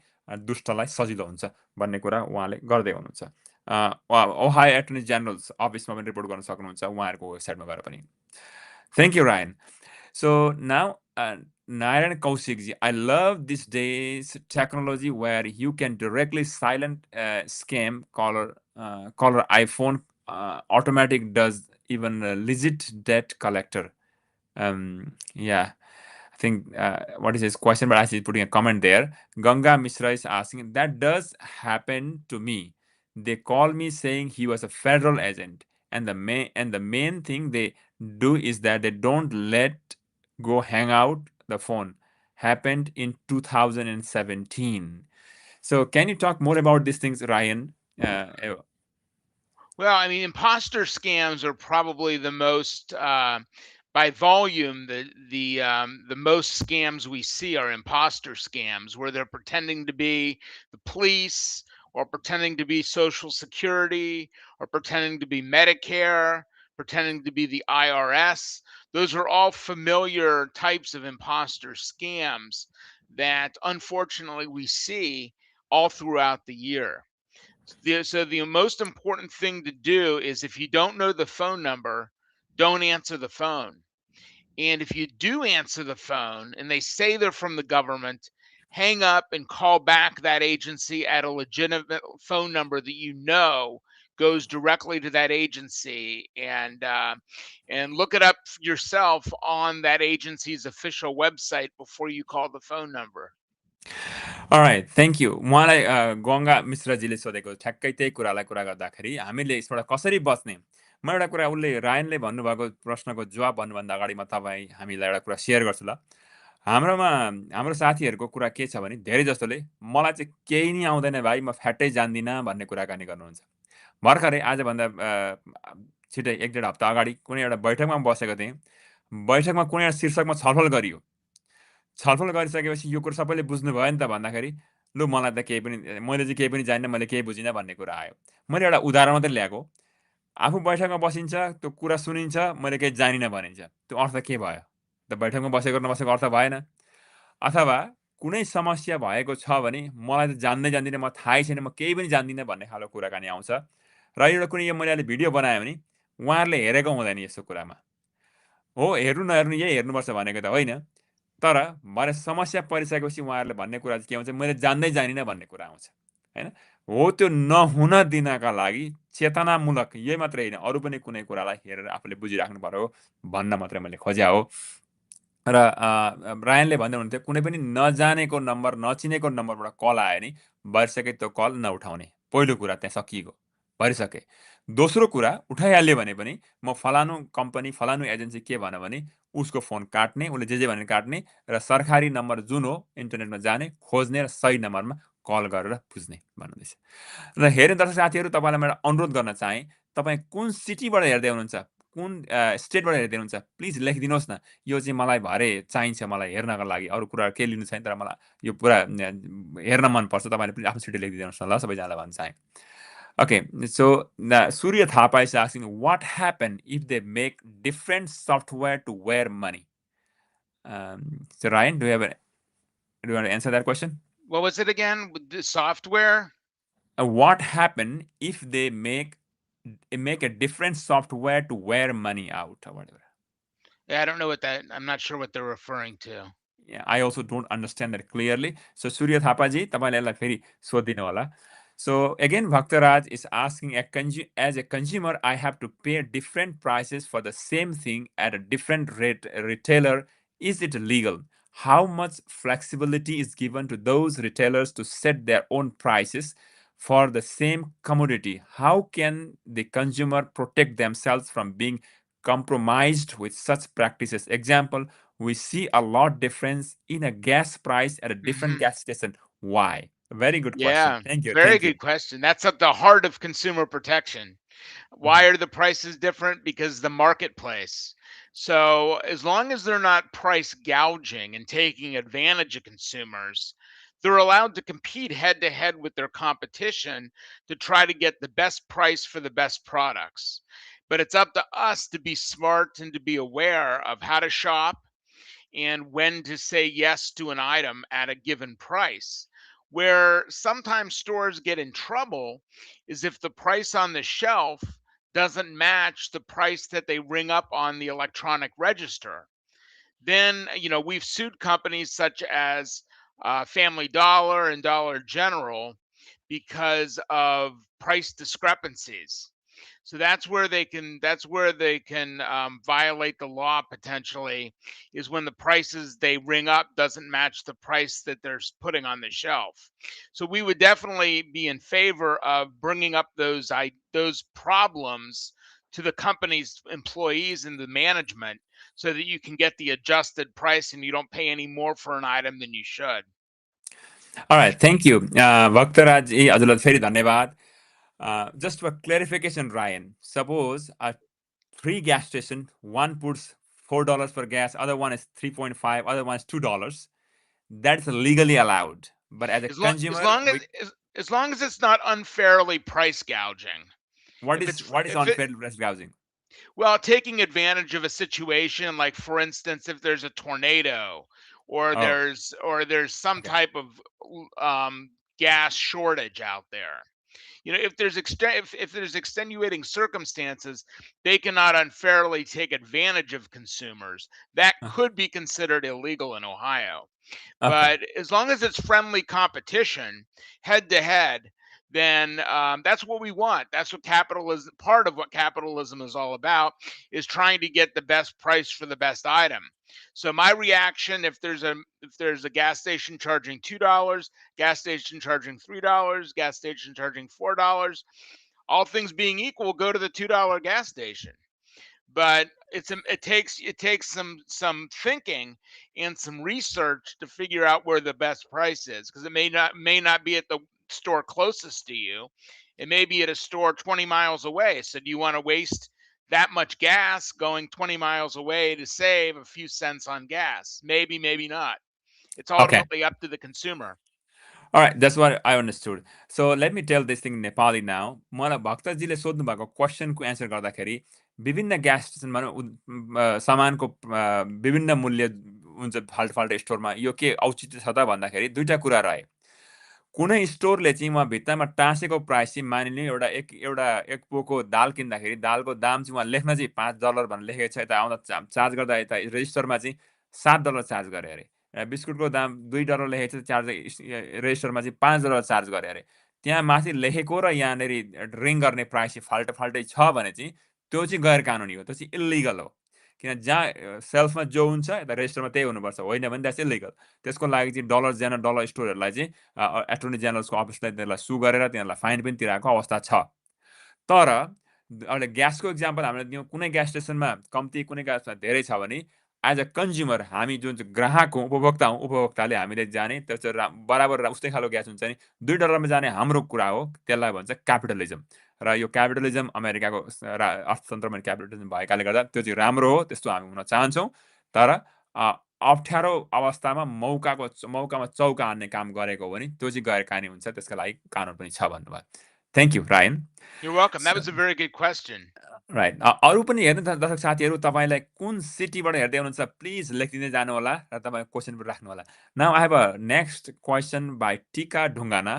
दुष्टलाई सजिलो हुन्छ भन्ने कुरा उहाँले गर्दै हुनुहुन्छ। ओहायो एटर्नी जेनरल्स अफिसमा पनि रिपोर्ट गर्न सक्नुहुन्छ, उहाँहरूको वेबसाइटमा गएर पनि। Thank you Ryan. So now Narayan Kaushikji, I love this day's technology where you can directly silent scam caller iPhone automatic does even a legit debt collector. Yeah, I think what is his question, but actually putting a comment there. Ganga Mishra is asking, that does happen to me. They call me saying he was a federal agent, and the main thing they do is that they don't let go hang out the phone. Happened in 2017. So can you talk more about these things, Ryan? Well, I mean, imposter scams are probably the most, by volume, the most scams we see are imposter scams, where they're pretending to be the police, or pretending to be Social Security, or pretending to be Medicare, pretending to be the IRS. Those are all familiar types of imposter scams that unfortunately we see all throughout the year. So the most important thing to do is, if you don't know the phone number, don't answer the phone. And if you do answer the phone and they say they're from the government, hang up and call back that agency at a legitimate phone number that you know goes directly to that agency, and look it up yourself on that agency's official website before you call the phone number. Alright, thank you. उहाँलाई गङ्गा मिश्रजीले सोधेको ठ्याक्कै त्यही कुरालाई कुरा गर्दाखेरि हामीले यसबाट कसरी बच्ने, म एउटा कुरा उसले रायनले भन्नुभएको प्रश्नको जवाब भन्नुभन्दा अगाडि म हामीलाई एउटा कुरा सेयर गर्छु ल। हाम्रो साथीहरूको कुरा के छ भने, धेरै जस्तोले मलाई चाहिँ केही नै आउँदैन भाइ, म फ्याट्टै जान्दिनँ भन्ने कुराकानी गर्नुहुन्छ। भर्खरै आजभन्दा छिटै 1-1.5 हप्ता अगाडि कुनै एउटा बैठकमा बसेको थिएँ। बैठकमा कुनै एउटा शीर्षकमा छलफल गरियो। छलफल गरिसकेपछि यो कुरा सबैले बुझ्नुभयो नि त भन्दाखेरि, लु मलाई त मैले चाहिँ केही पनि जान्दिनँ, मैले केही बुझिनँ भन्ने कुरा आयो। मैले एउटा उदाहरण मात्रै ल्याएको। आफू बैठकमा बसिन्छ, त्यो कुरा सुनिन्छ, मैले केही जानिनँ भनिन्छ। त्यो अर्थ के भयो? त बैठकमा बसेको नबसेको अर्थ भएन। अथवा कुनै समस्या भएको छ भने मलाई त जान्दै जान्दिनँ, म थाहै छैन, म केही पनि जान्दिनँ भन्ने खालको कुराकानी आउँछ। र एउटा कुनै यो मैले अहिले भिडियो बनाएँ भने उहाँहरूले हेरेको हुँदैन यस्तो कुरामा। हो, हेर्नु नहेर्नु यही हेर्नुपर्छ भनेको त होइन। तर भरे समस्या परिसकेपछि उहाँहरूले भन्ने कुरा चाहिँ के हुन्छ, मैले जान्दै जानिनँ भन्ने कुरा आउँछ, होइन? हो, त्यो नहुन दिनका लागि चेतनामूलक यही मात्रै होइन, अरू पनि कुनै कुरालाई हेरेर आफूले बुझिराख्नु पर्यो भन्न मात्रै मैले खोज्या हो। र ब्रायनले भन्दै हुनुहुन्थ्यो, कुनै पनि नजानेको नम्बर, नचिनेको नम्बरबाट कल आयो भने भरिसके त्यो कल नउठाउने। पहिलो कुरा त्यहाँ सकिएको, भरिसके। दोस्रो कुरा उठाइहाल्यो भने पनि म फलानु कम्पनी, फलानु एजेन्सी के भन्यो भने उसको फोन काट्ने, उसले जे भने काट्ने र सरकारी नम्बर जुन हो इन्टरनेटमा जाने, खोज्ने र सही नम्बरमा कल गरेर बुझ्ने भन्नुहुँदैछ। र हेर्ने दर्शक साथीहरू, तपाईँलाई मैले अनुरोध गर्न चाहेँ, तपाईँ कुन सिटीबाट हेर्दै हुनुहुन्छ, कुन स्टेटबाट हेर्दै हुनुहुन्छ, प्लिज लेखिदिनुहोस् न। यो चाहिँ मलाई भरे चाहिन्छ, मलाई हेर्नका लागि। अरू कुराहरू केही लिनु छैन, तर मलाई यो पुरा हेर्न मनपर्छ। तपाईँले प्लिज आफ्नो सिटी लेखिदिनुहोस् न ल, सबैजनालाई भन्न चाहेँ। Okay, so Surya Thapa is asking, what happen if they make different software to wear money? So Ryan, do you want to answer that question? What was it again? With the software? What happen if they make a different software to wear money out or whatever? Yeah, I don't know what that. I'm not sure what they're referring to. Yeah, I also don't understand that clearly. So Surya Thapaji, तपाईले यसलाई फेरि सोधिदिनु होला. So again, Bhaktaraj is asking, as a consumer, I have to pay different prices for the same thing at a different retailer. Is it legal? How much flexibility is given to those retailers to set their own prices for the same commodity? How can the consumer protect themselves from being compromised with such practices? Example, we see a lot difference in a gas price at a different gas station. Why? Very good question. Yeah, Thank you. very Thank you. good question. That's at the heart of consumer protection. Why are the prices different? Because the marketplace. So as long as they're not price gouging and taking advantage of consumers, they're allowed to compete head to head with their competition to try to get the best price for the best products. But it's up to us to be smart and to be aware of how to shop and when to say yes to an item at a given price. Where sometimes stores get in trouble is if the price on the shelf doesn't match the price that they ring up on the electronic register. Then, we've sued companies such as Family Dollar and Dollar General because of price discrepancies. So that's where they can violate the law potentially, is when the prices they ring up doesn't match the price that they're putting on the shelf. So we would definitely be in favor of bringing up those problems to the company's employees and the management, so that you can get the adjusted price and you don't pay any more for an item than you should. All right. Thank you. Bhaktaraj ji, हजुरलाई फेरि धन्यवाद. Just for clarification, Ryan, suppose a three gas station, one puts $4 per gas, other one is 3.5, other one is $2. That's legally allowed. But as a As long as consumer, long as as long as it's not unfairly price gouging. what If is it's what is if it unfair price gouging? Well, taking advantage of a situation, like for instance, if there's a tornado or Oh, there's some okay. type of gas shortage out there. If there's extenuating circumstances, they cannot unfairly take advantage of consumers. That Uh, could be considered illegal in Ohio. Okay. But as long as it's friendly competition, head to head, then that's what we want. That's what capitalism, part of what capitalism is all about, is trying to get the best price for the best item. So my reaction, if there's a gas station charging $2, gas station charging $3, gas station charging $4, all things being equal, go to the $2 gas station. But it takes some thinking and some research to figure out where the best price is, because it may not be at the store closest to you. It may be at a store 20 miles away. So do you want to waste that much gas going 20 miles away to save a few cents on gas? Maybe, maybe not. It's Okay. ultimately up to the consumer. All right, that's what I understood. So let me tell this thing in Nepali now. मलाई भक्तजीले सोध्नु भएको क्वेसनको answer गर्दाखेरि विभिन्न gas station भनौँ सामानको विभिन्न मूल्य हुन्छ फाल्टो स्टोरमा। यो के औचित्य छ त भन्दाखेरि दुईटा कुरा रहे। कुनै स्टोरले चाहिँ उहाँ भित्तामा टाँसेको प्राइस चाहिँ मानिलिउँ एक पोको दाल किन्दाखेरि दालको दाम चाहिँ उहाँ लेख्न चाहिँ $5 भनेर लेखेको छ, यता आउँदा चार्ज गर्दा यता रेजिस्टरमा चाहिँ $7 चार्ज गरे अरे। बिस्कुटको दाम $2 लेखेको छ, रेजिस्टरमा चाहिँ $5 चार्ज गरे अरे। त्यहाँ माथि लेखेको र यहाँनिर रिङ गर्ने प्राइस चाहिँ फाल्टै छ भने चाहिँ त्यो चाहिँ गैर कानुनी हो, त्यो चाहिँ इल्लिगल हो। किन जहाँ सेल्फमा जो हुन्छ यता रेजिस्टरमा त्यही हुनुपर्छ, होइन भने द्याट्स इल्लिगल। त्यसको लागि चाहिँ डलर स्टोरहरूलाई चाहिँ एटर्नी जेनरलको अफिसलाई त्यसलाई सु गरेर तिनीहरूलाई फाइन पनि तिराएको अवस्था छ। तर अहिले ग्यासको इक्जाम्पल हामीले दियौँ, कुनै ग्यास स्टेसनमा कम्ती, कुनै ग्यासमा धेरै छ भने एज अ कन्ज्युमर हामी जुन चाहिँ ग्राहक हौँ, उपभोक्ता हौँ, उपभोक्ताले हामीले जाने त्यो चाहिँ बराबर उस्तै खालको ग्यास हुन्छ नि, $2 जाने हाम्रो कुरा हो, त्यसलाई भन्छ क्यापिटलिजम। र यो क्यापिटलिजम अमेरिकाको अर्थतन्त्रमा क्यापिटलिजम भएकाले गर्दा त्यो चाहिँ राम्रो हो, त्यस्तो हामी हुन चाहन्छौँ। तर अप्ठ्यारो अवस्थामा मौकामा चौका हान्ने काम गरेको हो भने त्यो चाहिँ गैर कानुनी हुन्छ, त्यसका लागि कानुन पनि छ भन्नुभयो। Thank you Ryan. You're welcome. That was a very good question. Right. अरू पनि हेर्नु दर्शक साथीहरू, तपाईँलाई कुन सिटीबाट हेर्दै हुनुहुन्छ प्लिज लेखिदिँदै जानु होला र तपाईँको क्वेसन पनि राख्नु होला। Now I have a next question by टिका Dhungana.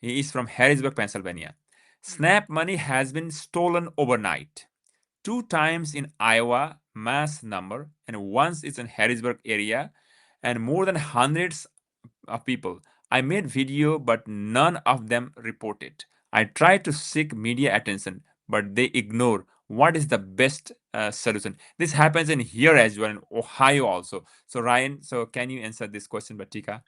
He is from Harrisburg, Pennsylvania. Snap money has been stolen overnight. 2 times in Iowa, mass number, and once it's in Harrisburg area, and more than hundreds of people. I made video, but none of them report it. I try to seek media attention, but they ignore. What is the best solution? This happens in here as well, in Ohio also. So Ryan, so can you answer this question by Tika?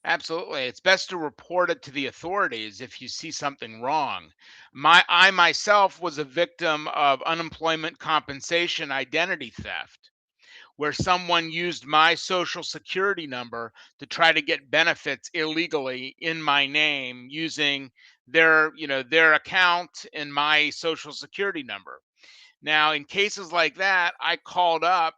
Absolutely. It's best to report it to the authorities if you see something wrong. I myself was a victim of unemployment compensation identity theft, where someone used my social security number to try to get benefits illegally in my name using their account and my social security number. Now, in cases like that, I called up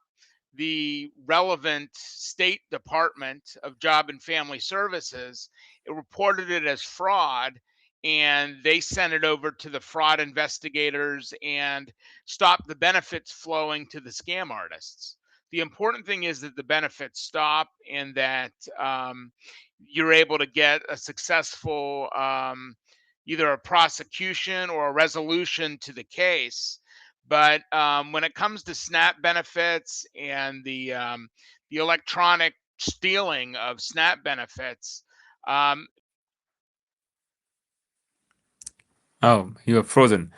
the relevant state department of job and family services. It reported it as fraud, and they sent it over to the fraud investigators and stopped the benefits flowing to the scam artists. The important thing is that the benefits stop and that you're able to get a successful either a prosecution or a resolution to the case. But when it comes to SNAP benefits and the electronic stealing of SNAP benefits, Oh, you are frozen.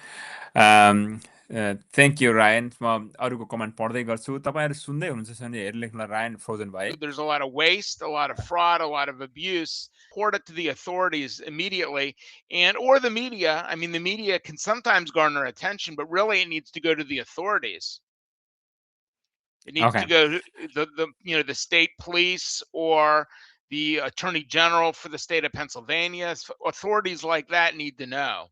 Thank you, Ryan. म अरूको comment पढ्दै गर्छु। तपाईँहरू सुन्दै हुनुहुन्छ भने हेर लेख्नुलाई Ryan frozen भए। there's a lot of waste, a lot of fraud, a lot of abuse. Report it to the authorities immediately, and or the media. I mean, the media can sometimes garner attention, but really it needs to go to the authorities. It needs to go to the state police or the attorney general for the state of Pennsylvania. Authorities like that need to know.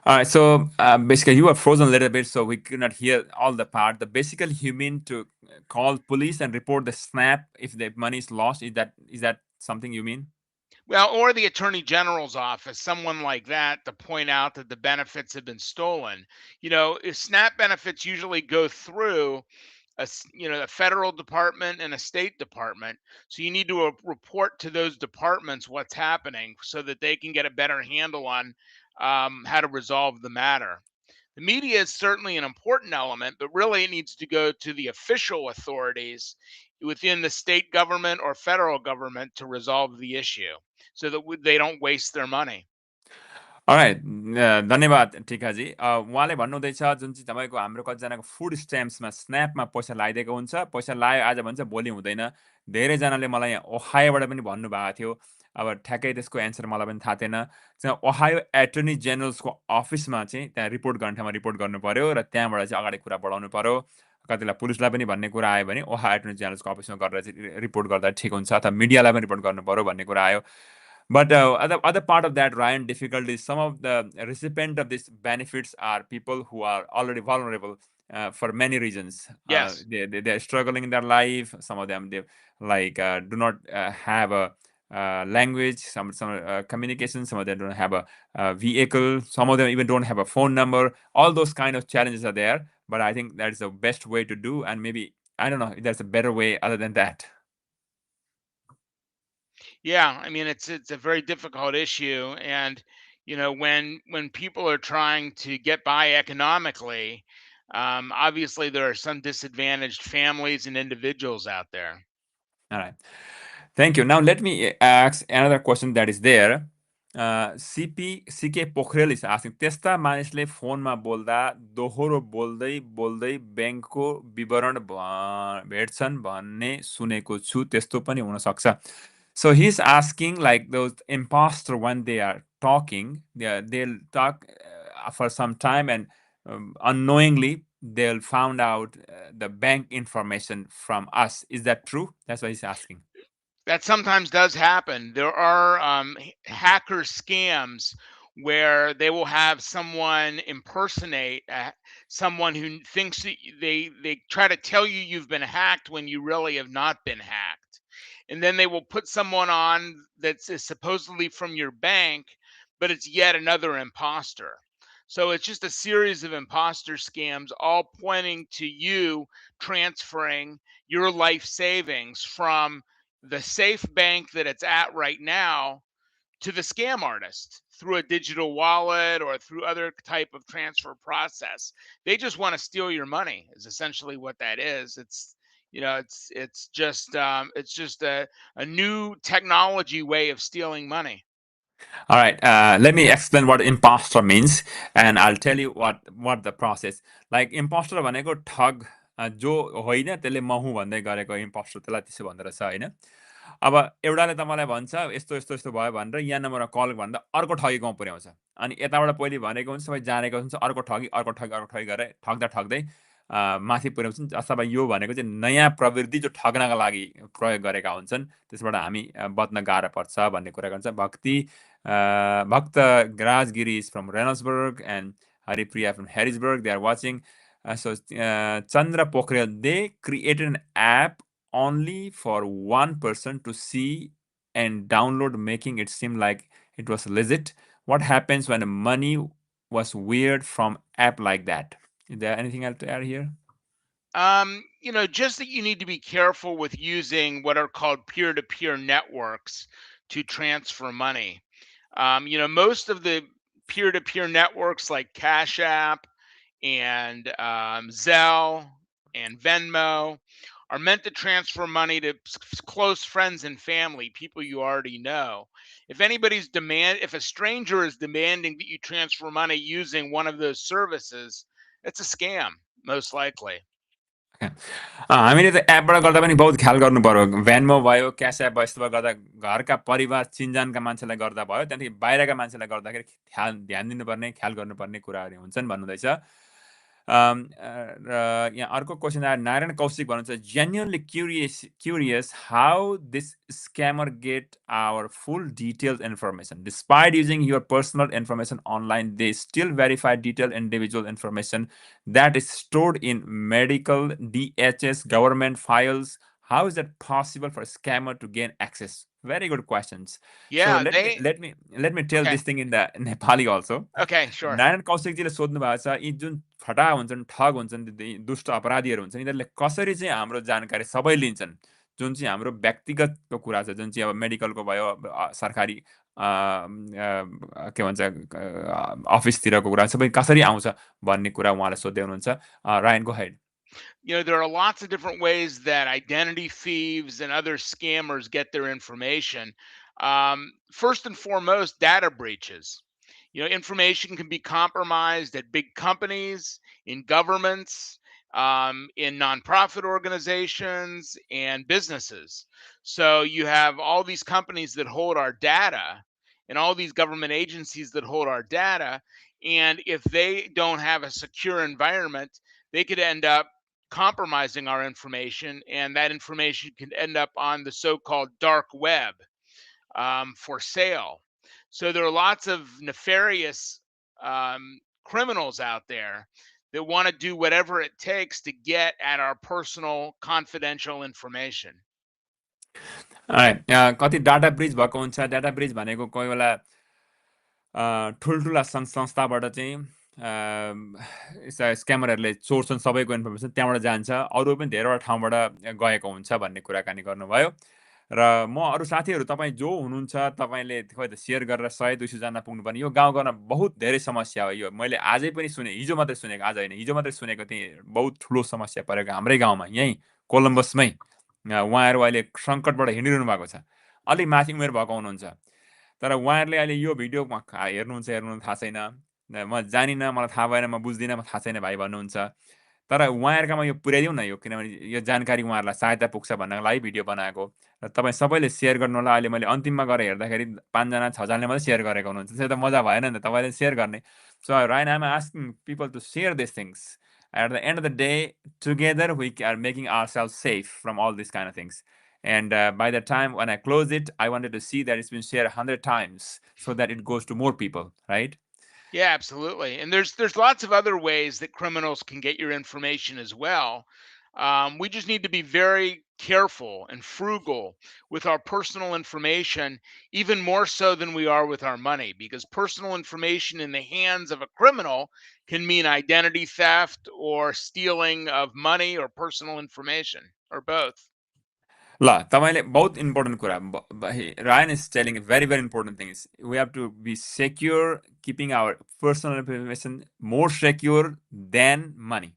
All right, so basically you were frozen a little bit, so we could not hear all the part. The basically you mean to call police and report the SNAP if the money is lost? Is that something you mean? Well, or the attorney general's office, someone like that, to point out that the benefits have been stolen. SNAP benefits usually go through a federal department and a state department. So you need to report to those departments what's happening so that they can get a better handle on how to resolve the matter. The media is certainly an important element, but really it needs to go to the official authorities within the state government or federal government to resolve the issue so that they don't waste their money. All right, धन्यवाद टिकाजी। उहाँले भन्नुहुँदैछ जुन चाहिँ तपाईँको हाम्रो कतिजनाको food स्ट्याम्प्समा स्न्यापमा पैसा लगाइदिएको हुन्छ, पैसा लगायो आज भन्छ भोलि हुँदैन। धेरैजनाले मलाई यहाँ ओहायोबाट पनि भन्नुभएको थियो। अब ठ्याक्कै त्यसको एन्सर मलाई पनि थाहा थिएन। चाहिँ ओहायो एटर्नी जेनरल्सको अफिसमा चाहिँ त्यहाँ रिपोर्ट गर्ने ठाउँमा रिपोर्ट गर्नु पऱ्यो र त्यहाँबाट चाहिँ अगाडि कुरा बढाउनु पऱ्यो। कतिलाई पुलिसलाई पनि भन्ने कुरा आयो भने ओहायो एटर्नी जेनरल्सको अफिसमा गरेर चाहिँ रिपोर्ट गर्दा ठिक हुन्छ, अथवा मिडियालाई पनि रिपोर्ट गर्नु पऱ्यो भन्ने कुरा आयो। But other part of that, Ryan, difficulty is some of the recipient of these benefits are people who are already vulnerable for many reasons. Yes. They're struggling in their life. Some of them they do not have a language, some communication. Some of them don't have a vehicle. Some of them even don't have a phone number. All those kind of challenges are there. But I think that's the best way to do. And maybe I don't know if there's a better way other than that. Yeah, I mean it's a very difficult issue, and when people are trying to get by economically, obviously there are some disadvantaged families and individuals out there. All right. Thank you. Now let me ask another question that is there. CP CK Pokhrel is asking त्यस्ता मानिसले फोनमा बोल्दा दोहोरो बोल्दै बोल्दै ब्याङ्कको विवरण भेट्छन् भन्ने सुनेको छु त्यस्तो पनि हुन सक्छ. So he's asking like those imposter when they are talking, they'll talk for some time and unknowingly they'll found out the bank information from us. Is that true? That's what he's asking. That sometimes does happen. There are hacker scams where they will have someone impersonate someone who thinks that they try to tell you you've been hacked when you really have not been hacked. And then they will put someone on that's supposedly from your bank, but it's yet another imposter. So it's just a series of imposter scams, all pointing to you transferring your life savings from the safe bank that it's at right now to the scam artist through a digital wallet or through other type of transfer process. They just want to steal your money is essentially what that is. It's just a new technology way of stealing money. All right, let me explain what imposter means, and I'll tell you what the process. Like imposter भनेको ठग जो होइन त्यसले म हुँ भन्दै गरेको imposter त्यसलाई त्यसो भन्दो रहेछ होइन. अब एउटाले तपाईँलाई भन्छ यस्तो यस्तो यस्तो भयो भनेर यहाँ नम्बरमा कल भन्दा अर्को ठगीकोमा पुर्याउँछ. अनि यताबाट पहिले भनेको हुन्छ सबै जानेको हुन्छ अर्को ठगी अर्को ठगी अर्को ठगी गरेर ठग्दा ठग्दै माथि पुर्याउँछन्. अथवा यो भनेको चाहिँ नयाँ प्रवृत्ति जो ठग्नका लागि प्रयोग गरेका हुन्छन् त्यसबाट हामी बच्न गाह्रो पर्छ भन्ने कुरा गर्छ. Bhakta Grajgiri is from Reynoldsburg and Haripriya from Harrisburg. They are watching. Chandra Pokhriyal, they created an app only for one person to see and download, making it seem like it was legit. What happens when the money was weird from app like that? Is there anything else to add here? Just that you need to be careful with using what are called peer-to-peer networks to transfer money. Most of the peer-to-peer networks like Cash App and Zelle and Venmo are meant to transfer money to close friends and family, people you already know. If a stranger is demanding that you transfer money using one of those services, it's a scam, most likely. हामीले त एपबाट गर्दा पनि बहुत ख्याल गर्नु पर्यो. भ्यानमा भयो, क्यास एप भयो, यस्तोबाट गर्दा घरका परिवार चिनजानका मान्छेलाई गर्दा भयो. त्यहाँदेखि बाहिरका मान्छेलाई गर्दाखेरि ध्यान दिनुपर्ने, ख्याल गर्नुपर्ने कुराहरू हुन्छन् भन्नुहुँदैछ. यहाँ अर्को क्वेसन आयो. नारायण कौशिक भन्नुहुन्छ genuinely curious how this scammer get our full detailed information. Despite using your personal information online, they still verify detailed individual information that is stored in medical, DHS, government files. How is that possible for a scammer to gain access? Very good questions. So Yeah, let me tell okay. this thing in the Nepali also. Okay, sure. Narayan कौशिकजीले सोध्नु भएको छ यी जुन फटा हुन्छन्, ठग हुन्छन्, दुष्ट अपराधीहरू हुन्छन्, यिनीहरूले कसरी चाहिँ हाम्रो जानकारी सबै लिन्छन्, जुन चाहिँ हाम्रो व्यक्तिगतको कुरा छ, जुन चाहिँ अब मेडिकलको भयो, सरकारी के भन्छ अफिसतिरको कुरा सबै कसरी आउँछ भन्ने कुरा उहाँले सोध्दै हुनुहुन्छ. Ryan, go head. There are lots of different ways that identity thieves and other scammers get their information. First and foremost, data breaches. Information can be compromised at big companies, in governments, in nonprofit organizations, and businesses. So you have all these companies that hold our data and all these government agencies that hold our data. And if they don't have a secure environment, they could end up compromising our information, and that information can end up on the so-called dark web for sale. So there are lots of nefarious criminals out there that want to do whatever it takes to get at our personal confidential information. कति data bridge भएको हुन्छ। Data bridge भनेको कोही बेला ठुल्ठुला संस्थाबाट चाहिँ स्क्यामरहरूले चोर्छन् सबैको information, त्यहाँबाट जान्छ। अरू पनि धेरैवटा ठाउँबाट गएको हुन्छ भन्ने कुराकानी गर्नुभयो। र म अरू साथीहरू तपाईँ जो हुनुहुन्छ, तपाईँले खोइ त सेयर गरेर 100-200 जना पुग्नुपर्ने, यो गाउँघरमा बहुत धेरै समस्या हो। यो मैले आजै पनि सुने, हिजो मात्रै सुनेको, आज होइन, हिजो मात्रै सुनेको थिएँ। बहुत ठुलो समस्या परेको हाम्रै गाउँमा, यहीँ कोलम्बसमै। उहाँहरू अहिले सङ्कटबाट हिँडिरहनु भएको छ। अलिक माथि उमेर भएको हुनुहुन्छ, तर उहाँहरूले अहिले यो भिडियो हेर्नुहुन्छ थाहा छैन। म जानिनँ, मलाई थाहा भएन, म बुझ्दिनँ, थाहा छैन भाइ भन्नुहुन्छ। तर उहाँहरूकोमा यो पुर्याइदिउँ न, यो किनभने यो जानकारी उहाँहरूलाई सहायता पुग्छ भन्नको लागि भिडियो बनाएको। र तपाईँ सबैले सेयर गर्नु होला। अहिले मैले अन्तिममा गएर हेर्दाखेरि 5 जना 6 जनाले मात्रै सेयर गरेको हुनुहुन्छ। त्यसै त मजा भएन नि त, तपाईँले सेयर गर्ने। So right now I am asking people to share this things. At the end of the day, together we are making ourselves safe from all these kind of things. And by the time when I close it, I wanted to see that it's been shared 100 times so that it goes to more people, right? Yeah, absolutely. And there's lots of other ways that criminals can get your information as well. We just need to be very careful and frugal with our personal information, even more so than we are with our money, because personal information in the hands of a criminal can mean identity theft or stealing of money or personal information or both. ल तपाईँले बहुत important कुरा, Ryan is telling very very important thing is we have to be secure, keeping our personal information more secure than money.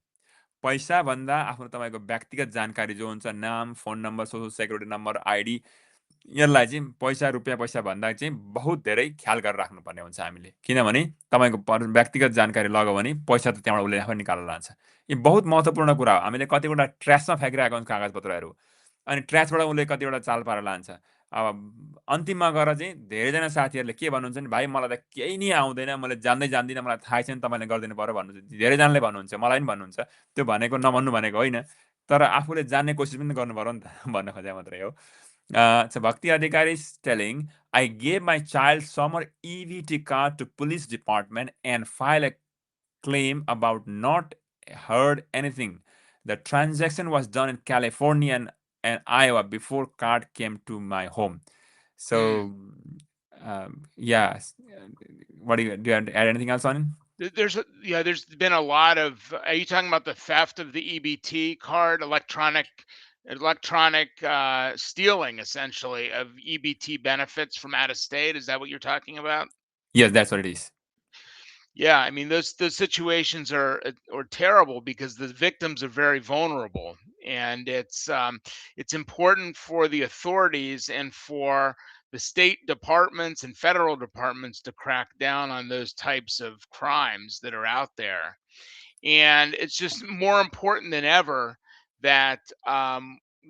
पैसाभन्दा आफ्नो तपाईँको व्यक्तिगत जानकारी जो हुन्छ, नाम, phone number, social security number, ID, यसलाई चाहिँ पैसा रुपियाँ पैसा भन्दा चाहिँ बहुत धेरै ख्याल गरेर राख्नुपर्ने हुन्छ हामीले। किनभने तपाईँको व्यक्तिगत जानकारी लग्यो भने पैसा त त्यहाँबाट उसले आफै निकालेर लान्छ। यो बहुत महत्त्वपूर्ण कुरा हो। हामीले कतिवटा ट्र्यासमा फ्याँकिरहेको हुन्छ कागजपत्रहरू, अनि ट्र्यासबाट उसले कतिवटा चाल पारेर लान्छ। अब अन्तिममा गएर चाहिँ धेरैजना साथीहरूले के भन्नुहुन्छ भने, भाइ मलाई त केही नै आउँदैन, मैले जान्दिनँ, मलाई थाहै छैन, तपाईँले गरिदिनु पऱ्यो भन्नुहुन्छ। धेरैजनाले भन्नुहुन्छ, मलाई पनि भन्नुहुन्छ। त्यो भनेको नभन्नु भनेको होइन, तर आफूले जान्ने कोसिस पनि गर्नु पऱ्यो नि त, भन्न खोजे मात्रै हो। So Bhakti Adhikari is telling, I gave my child summer EVT card to police department and file a claim about not heard anything. The transaction was done in California and Iowa before card came to my home. Hmm. So, yeah. What do you add anything else on it? There's been a lot of. Are you talking about the theft of the EBT card, electronic stealing, essentially, of EBT benefits from out of state? Is that what you're talking about? Yes, that's what it is. Yeah, I mean those situations are terrible because the victims are very vulnerable, and it's important for the authorities and for the state departments and federal departments to crack down on those types of crimes that are out there. And it's just more important than ever that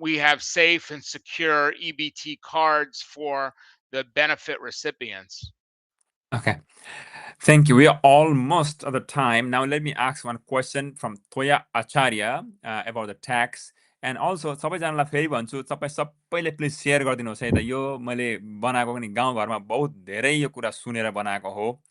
we have safe and secure EBT cards for the benefit recipients. Okay. Thank you. We are almost at the time. Now let me ask one question from Toya Acharya about the tax. And also सबैजनालाई फेरि भन्छु, तपाईँ सबैले please share गरिदिनुहोस् है त। यो मैले बनाएको पनि गाउँघरमा बहुत धेरै यो कुरा सुनेर बनाएको हो।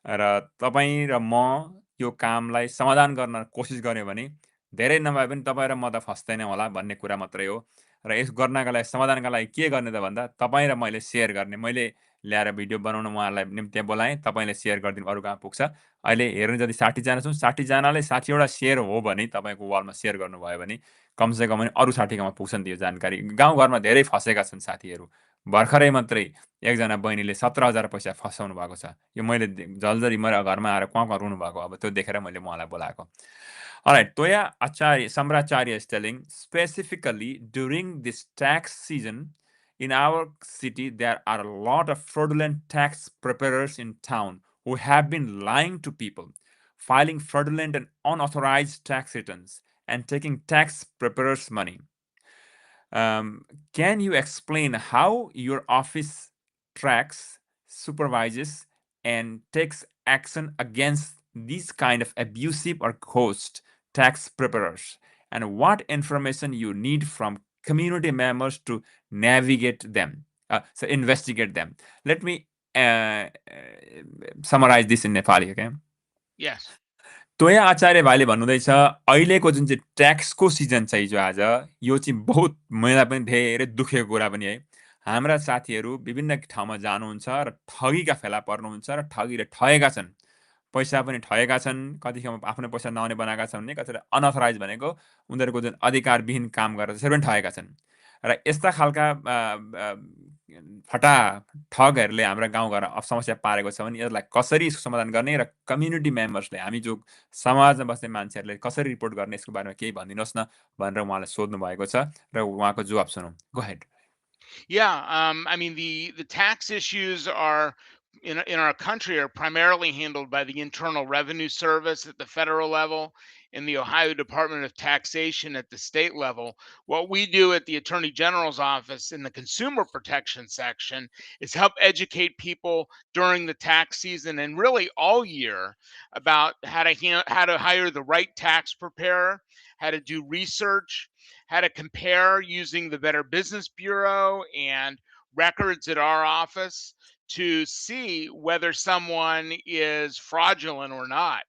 र तपाईँ र म यो कामलाई समाधान गर्न कोसिस गऱ्यौँ भने धेरै नभए पनि तपाईँ र म त फस्दैन होला भन्ने कुरा मात्रै हो। र यस गर्नका लागि, समाधानका लागि के गर्ने त भन्दा, तपाईँ र मैले सेयर गर्ने। मैले ल्याएर भिडियो बनाउन उहाँहरूलाई निम्ति बोलाएँ, तपाईँले सेयर गरिदिनु, अरू कहाँ पुग्छ। अहिले हेर्ने जति 60 जना छौँ, 60 जनाले 60 वटा सेयर हो भने, तपाईँको वालमा सेयर गर्नुभयो भने कमसेकम पनि अरू 60 पुग्छ नि त यो जानकारी। गाउँघरमा धेरै फँसेका छन् साथीहरू। भर्खरै मात्रै एकजना बहिनीले 17,000 पैसा फसाउनु भएको छ। यो मैले जलजरी मेरो घरमा आएर क्वाँ रुनु भएको, अब त्यो देखेर मैले उहाँलाई बोलाएको। Alright, Toya Acharya, Samracharya is telling, specifically during this tax season, in our city, there are a lot of fraudulent tax preparers in town who have been lying to people, filing fraudulent and unauthorized tax returns, and taking tax preparers' money. Can you explain how your office tracks, supervises, and takes action against these kind of abusive or ghost tax preparers, and what information you need from community members to navigate them, so investigate them? Let me summarize this in Nepali, okay? Yes. तोया आचार्य भाइले भन्नुहुँदैछ अहिलेको जुन चाहिँ ट्याक्सको season छ हिजो आज यो चाहिँ बहुत मलाई पनि धेरै दुखेको कुरा पनि है। हाम्रा साथीहरू विभिन्न ठाउँमा जानुहुन्छ र ठगीका फेला पर्नुहुन्छ र ठगीले ठगेका छन्। पैसा पनि ठगेका छन्, कति ठाउँमा आफ्नो पैसा नआउने बनाएका छन् भने कतिवटा अनअथराइज भनेको उनीहरूको जुन अधिकारविहीन काम गरेर त्यसरी पनि ठगेका छन्। र यस्ता खालका फटा ठगहरूले हाम्रा गाउँघरमा समस्या पारेको छ भने यसलाई कसरी यसको समाधान गर्ने र कम्युनिटी मेम्बर्सले हामी जो समाजमा बस्ने मान्छेहरूले कसरी रिपोर्ट गर्ने यसको बारेमा केही भनिदिनुहोस् न भनेर उहाँले सोध्नु भएको छ र उहाँको जवाब सुनौँ। गो head. Yeah, I mean the tax issues are in our country are primarily handled by the Internal Revenue Service at the federal level and the Ohio Department of Taxation at the state level. What we do at the Attorney General's office in the Consumer Protection section is help educate people during the tax season and really all year about how to hire the right tax preparer, how to do research, how to compare using the Better Business Bureau and records at our office to see whether someone is fraudulent or not.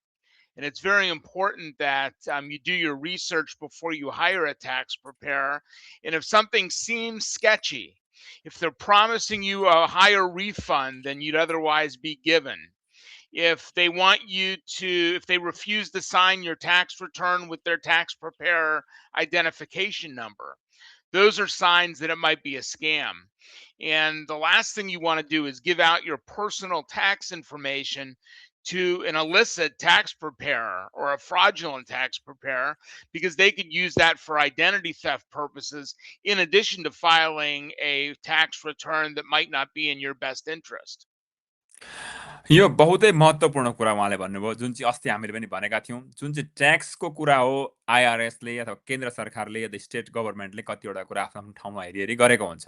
And it's very important that you do your research before you hire a tax preparer. And if something seems sketchy, if they're promising you a higher refund than you'd otherwise be given, if they want you to, if they refuse to sign your tax return with their tax preparer identification number, those are signs that it might be a scam. And the last thing you want to do is give out your personal tax information to an illicit tax preparer or a fraudulent tax preparer because they could use that for identity theft purposes in addition to filing a tax return that might not be in your best interest. यो बहुतै महत्त्वपूर्ण कुरा उहाँले भन्नुभयो जुन चाहिँ अस्ति हामीले पनि भनेका थियौँ जुन चाहिँ ट्याक्सको कुरा हो आइआरएसले अथवा केन्द्र सरकारले या स्टेट गभर्मेन्टले कतिवटा कुरा आफ्नो आफ्नो ठाउँमा हेरी गरेको हुन्छ।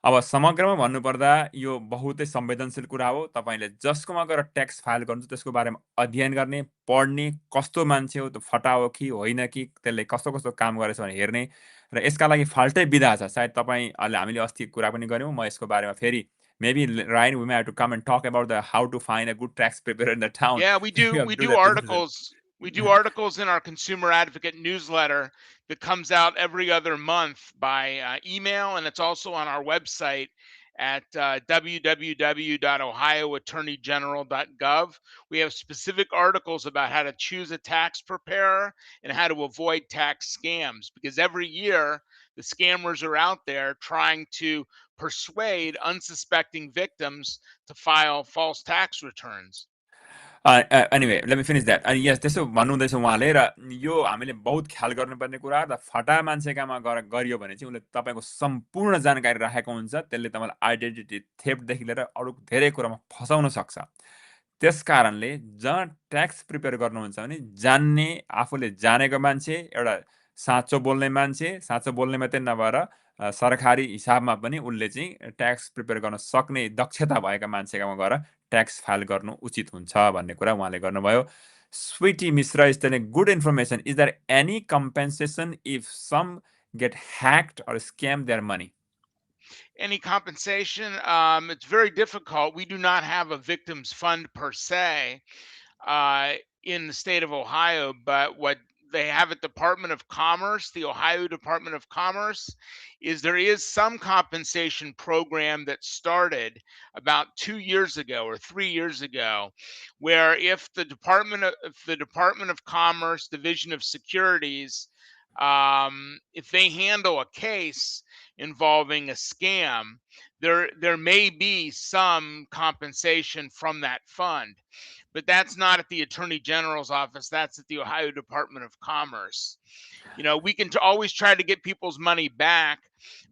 अब समग्रमा भन्नुपर्दा यो बहुतै संवेदनशील कुरा हो। तपाईँले जसकोमा गएर ट्याक्स फाइल गर्नुहुन्छ त्यसको बारेमा अध्ययन गर्ने, पढ्ने, कस्तो मान्छे हो, त्यो फटा हो कि होइन कि, त्यसले कस्तो कस्तो काम गरेछ भनेर हेर्ने र यसका लागि फाल्टै विधा छ। सायद तपाईँ अहिले हामीले अस्ति कुरा पनि गऱ्यौँ, म यसको बारेमा फेरि maybe Ryan, we may have to come and talk about the how to find a good tax preparer in the town. Yeah, we do. We have We to do do that. articles. We do articles in our Consumer Advocate newsletter that comes out every other month by email, and it's also on our website at www.ohioattorneygeneral.gov. We have specific articles about how to choose a tax preparer and how to avoid tax scams because every year the scammers are out there trying to persuade unsuspecting victims to file false tax returns. Anyway, let me finish that. अनि yes त्यसो भन्नुहुँदैछ उहाँले र यो हामीले बहुत ख्याल गर्नुपर्ने कुरा र फटा मान्छेकामा गएर गरियो भने चाहिँ उसले तपाईँको सम्पूर्ण जानकारी राखेको हुन्छ। त्यसले तपाईँलाई आइडेन्टिटी थेफ्टदेखि लिएर अरू धेरै कुरामा फसाउन सक्छ। त्यस कारणले जहाँ ट्याक्स प्रिपेयर गर्नुहुन्छ भने जान्ने, आफूले जानेको मान्छे, एउटा साँचो बोल्ने मान्छे, साँचो बोल्ने मात्रै नभएर सरकारी हिसाबमा पनि उसले चाहिँ ट्याक्स प्रिपेयर गर्न सक्ने दक्षता भएका मान्छेकोमा गएर ट्याक्स फाइल गर्नु उचित हुन्छ भन्ने कुरा उहाँले गर्नुभयो। Sweety Mishra is telling good information is there any compensation if some get hacked or scam their money? Any compensation, it's very difficult. We do not have a victims fund per se in the state of Ohio, but what they have at Department of Commerce, the Ohio Department of Commerce, is there is some compensation program that started about 2 years ago or 3 years ago, where if the Department of Commerce Division of Securities, if they handle a case involving a scam, there may be some compensation from that fund, but that's not at the Attorney General's office. That's at the Ohio Department of Commerce. You know, we can always try to get people's money back,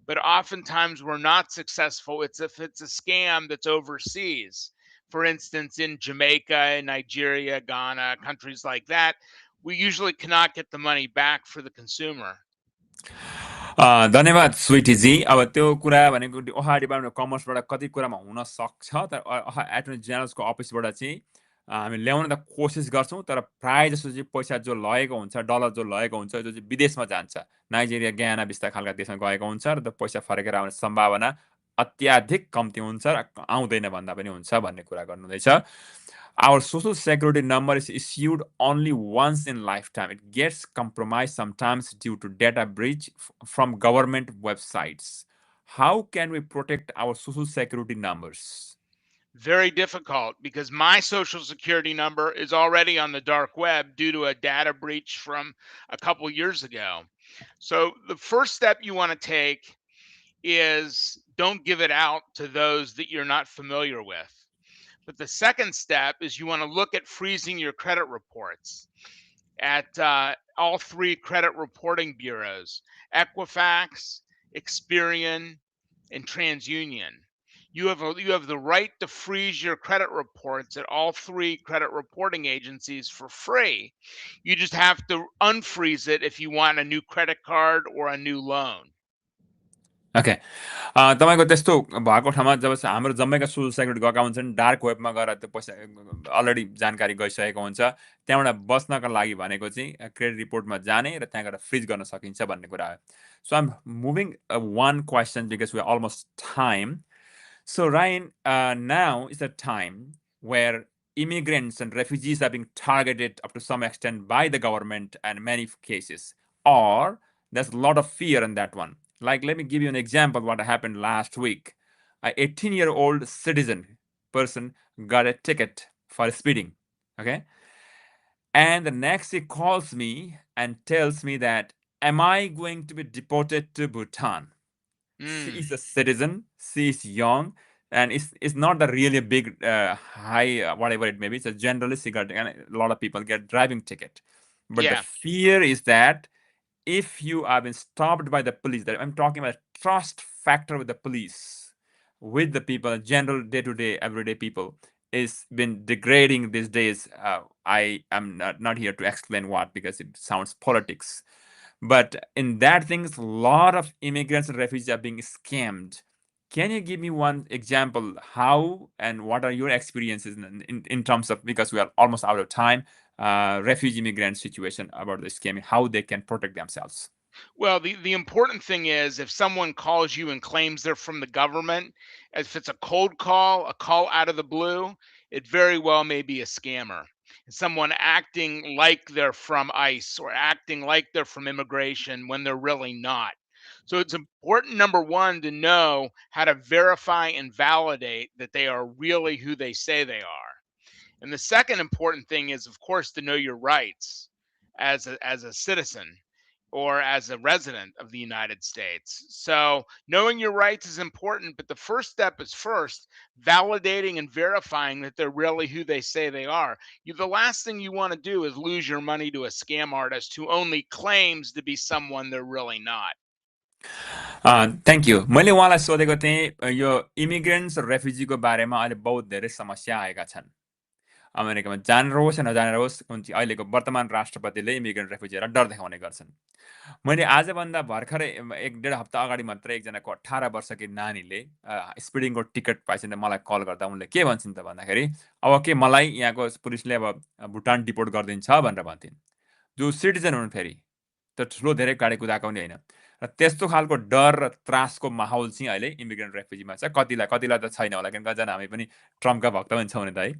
but oftentimes we're not successful. If it's a scam that's overseas, for instance, in Jamaica, Nigeria, Ghana, countries like that, we usually cannot get the money back for the consumer. धन्यवाद स्विटीजी। अब त्यो कुरा भनेको Ohio department of कमर्सबाट कति कुरामा हुन सक्छ, तर एटर्नी जेनरल्सको अफिसबाट चाहिँ हामी ल्याउन त कोसिस गर्छौँ, तर प्रायः जसो चाहिँ पैसा जो लगेको हुन्छ, डलर जो लगेको हुन्छ, जो चाहिँ विदेशमा जान्छ, नाइजेरिया, ग्याना विस्ता खालका देशमा गएको हुन्छ र त्यो पैसा फर्केर आउने सम्भावना अत्याधिक कम्ती हुन्छ र आउँदैन भन्दा पनि हुन्छ भन्ने कुरा गर्नुहुँदैछ। Our social security number is issued only once in lifetime. It gets compromised sometimes due to data breach from government websites. How can we protect our social security numbers? Very difficult because my social security number is already on the dark web due to a data breach from a couple years ago. So the first step you want to take is don't give it out to those that you're not familiar with. But the second step is you want to look at freezing your credit reports at all three credit reporting bureaus: Equifax, Experian, and TransUnion. You have the right to freeze your credit reports at all three credit reporting agencies for free. You just have to unfreeze it if you want a new credit card or a new loan. Okay तपाईँको त्यस्तो भएको ठाउँमा जब हाम्रो जम्मैका social security गएका हुन्छन् dark वेबमा गएर त्यो पैसा अलरेडी जानकारी गइसकेको हुन्छ त्यहाँबाट बच्नका लागि भनेको चाहिँ क्रेडिट रिपोर्टमा जाने र त्यहाँ गएर फ्रिज गर्न सकिन्छ भन्ने कुरा हो so I'm moving one question because we almost time so Ryan now is a time where immigrants and refugees are being targeted up to some extent by the government in many cases or there's a lot of fear in that one. Like, let me give you an example what happened last week. A 18-year-old citizen person got a ticket for speeding. Okay. And the next he calls me and tells me that, am I going to be deported to Bhutan? She Mm, is a citizen, she is young, and it's not a really big high whatever it may be. It's a generalist got, and a lot of people get driving ticket. But the yeah. fear is that if you have been stopped by the police, that I'm talking about trust factor with the police, with the people, general day-to-day, everyday people, is been degrading these days. I am not here to explain what because it sounds politics. But in that things, a lot of immigrants and refugees are being scammed. Can you give me one example how and what are your experiences in terms of, because we are almost out of time, refugee immigrant situation about the scamming, how they can protect themselves? Well, the important thing is if someone calls you and claims they're from the government, if it's a cold call, a call out of the blue, it very well may be a scammer. Someone acting like they're from ICE or acting like they're from immigration when they're really not. So it's important, number one, to know how to verify and validate that they are really who they say they are. And the second important thing is, of course, to know your rights as a citizen or as a resident of the United States. So knowing your rights is important, but the first step is first validating and verifying that they're really who they say they are. The last thing you want to do is lose your money to a scam artist who only claims to be someone they're really not. Thank you मैले उहाँलाई सोधेको थिएँ यो immigrants र रेफ्युजीको बारेमा अहिले बहुत धेरै समस्या आएका छन् अमेरिकामा जानेर होस् या नजानेर होस् अहिलेको वर्तमान राष्ट्रपतिले इमिग्रेन्ट रेफ्युजीहरूलाई डर देखाउने गर्छन् मैले आजभन्दा भर्खरै एक डेढ हप्ता अगाडि मात्रै एकजनाको 18 वर्षकी नानीले स्पिडिङको टिकट पाइसकेर मलाई कल गर्दा उनले के भन्छन् त भन्दाखेरि अब के मलाई यहाँको पुलिसले अब भुटान डिपोर्ट गरिदिन्छ भनेर भन्थिन् जो सिटिजन हुन् फेरि त्यो ठुलो धेरै गाडी कुदाएको पनि होइन र त्यस्तो खालको डर र त्रासको माहौल चाहिँ अहिले इमिग्रेन्ट रेफ्युजीमा छ कतिलाई कतिलाई त छैन होला किन कतिजना हामी पनि ट्रम्पका भक्त पनि छौँ नि त है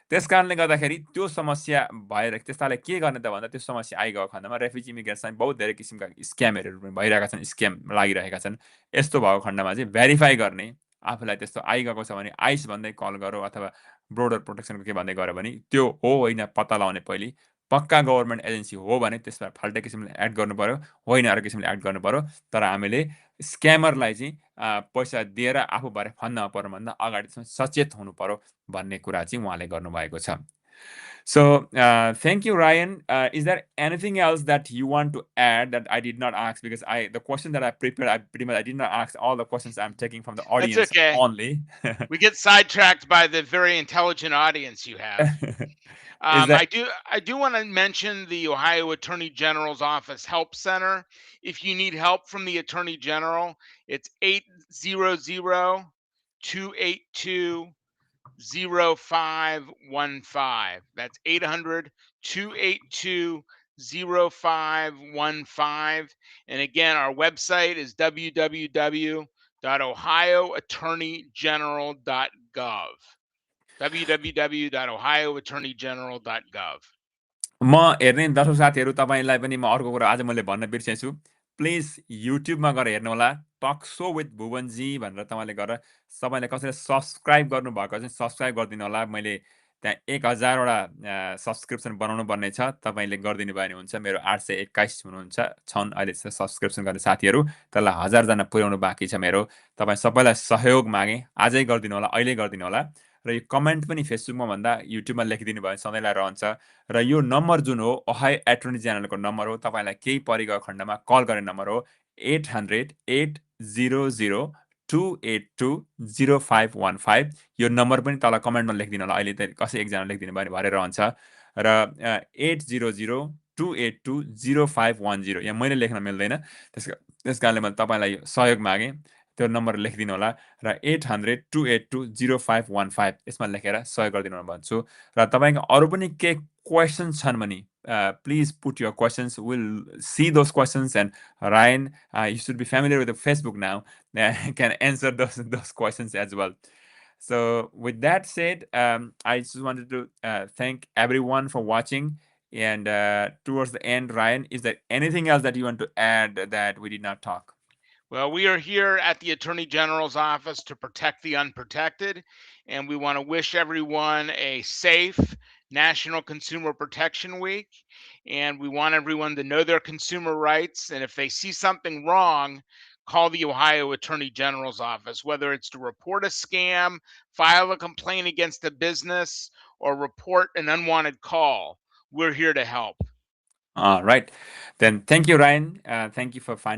त्यस कारणले गर्दाखेरि त्यो समस्या भएर त्यस्ताले के गर्ने त भन्दा त्यो समस्या आइगएको खण्डमा रेफ्युजी इमिग्रेन्ट्समा बहुत धेरै किसिमका स्क्यामहरू पनि भइरहेका छन् स्क्याम लागिरहेका छन् यस्तो भएको खण्डमा चाहिँ भेरिफाई गर्ने आफूलाई त्यस्तो आइगएको छ भने आइस भन्दै कल गरौँ अथवा बोर्डर प्रोटेक्सनको के भन्दै गऱ्यो भने त्यो हो होइन पत्ता लगाउने पहिले पक्का गभर्मेन्ट एजेन्सी हो भने त्यसमा फाल्टै किसिमले एड गर्नु पर्यो होइन अर्को किसिमले एड गर्नु पर्यो तर हामीले स्क्यामरलाई चाहिँ पैसा दिएर आफू भएर फन्न नपर्नु भन्दा अगाडि चाहिँ सचेत हुनु पर्यो भन्ने कुरा चाहिँ उहाँले गर्नुभएको छ So, thank you, Ryan. Is there anything else that you want to add that I did not ask? Because the question that I prepared, I did not ask all the questions I'm taking from the That's audience okay. only. We get sidetracked by the very intelligent audience you have. Is that I do want to mention the Ohio Attorney General's Office Help Center. If you need help from the Attorney General, it's 800-282-0515. That's 800-282-0515. And again, our website is www.ohioattorneygeneral.gov. www.ohioattorneygeneral.gov. म हेर्ने दर्शक साथीहरू तपाईँलाई पनि म अर्को कुरा आज मैले भन्न बिर्सेछु। प्लिज युट्युबमा गएर हेर्नुहोला, टक सो विथ भुवनजी भनेर तपाईँले कसैले सब्सक्राइब गर्नुभएको चाहिँ सब्सक्राइब गरिदिनु होला। मैले त्यहाँ 1000वटा सब्सक्रिप्सन बनाउनु पर्ने छ, तपाईँले गरिदिनु भयो भने हुन्छ। मेरो 821 छन् अहिले सब्सक्रिप्सन गर्ने साथीहरू, त्यसलाई 1000जना पुर्याउनु बाँकी छ मेरो। तपाईँ सबैलाई सहयोग मागेँ, आजै गरिदिनु होला, अहिले गरिदिनु होला। र यो कमेन्ट पनि फेसबुकमा भन्दा युट्युबमा लेखिदिनु भयो भने सधैँलाई रहन्छ। र यो नम्बर जुन हो ओहायो एटर्नी जेनरलको नम्बर हो, तपाईँलाई केही परिगएको खण्डमा कल गर्ने नम्बर हो 800-800-282-0515। यो नम्बर पनि तल कमेन्टमा लेखिदिनु होला, अहिले त कसै एकजना लेखिदिनु भयो भने भरे रहन्छ। र 800-282-0510, यहाँ मैले लेख्न मिल्दैन, त्यस कारणले मैले तपाईँलाई सहयोग मागेँ। त्यो नम्बर लेखिदिनु होला र 800-282-0515 यसमा लेखेर सहयोग गरिदिनु भन्छु। र तपाईँको अरू पनि के क्वेसन्स छन् भने please put your questions. We'll see those questions, and Ryan, you should be familiar with the Facebook now, can answer those questions as well. So with that said, I just wanted to thank everyone for watching. And towards the end, Ryan, is there anything else that you want to add that we did not talk? Well, we are here at the Attorney General's office to protect the unprotected, and we want to wish everyone a safe National Consumer Protection Week. And we want everyone to know their consumer rights. And if they see something wrong, call the Ohio Attorney General's office, whether it's to report a scam, file a complaint against a business, or report an unwanted call. We're here to help. All right. Then thank you, Ryan. Thank you for finding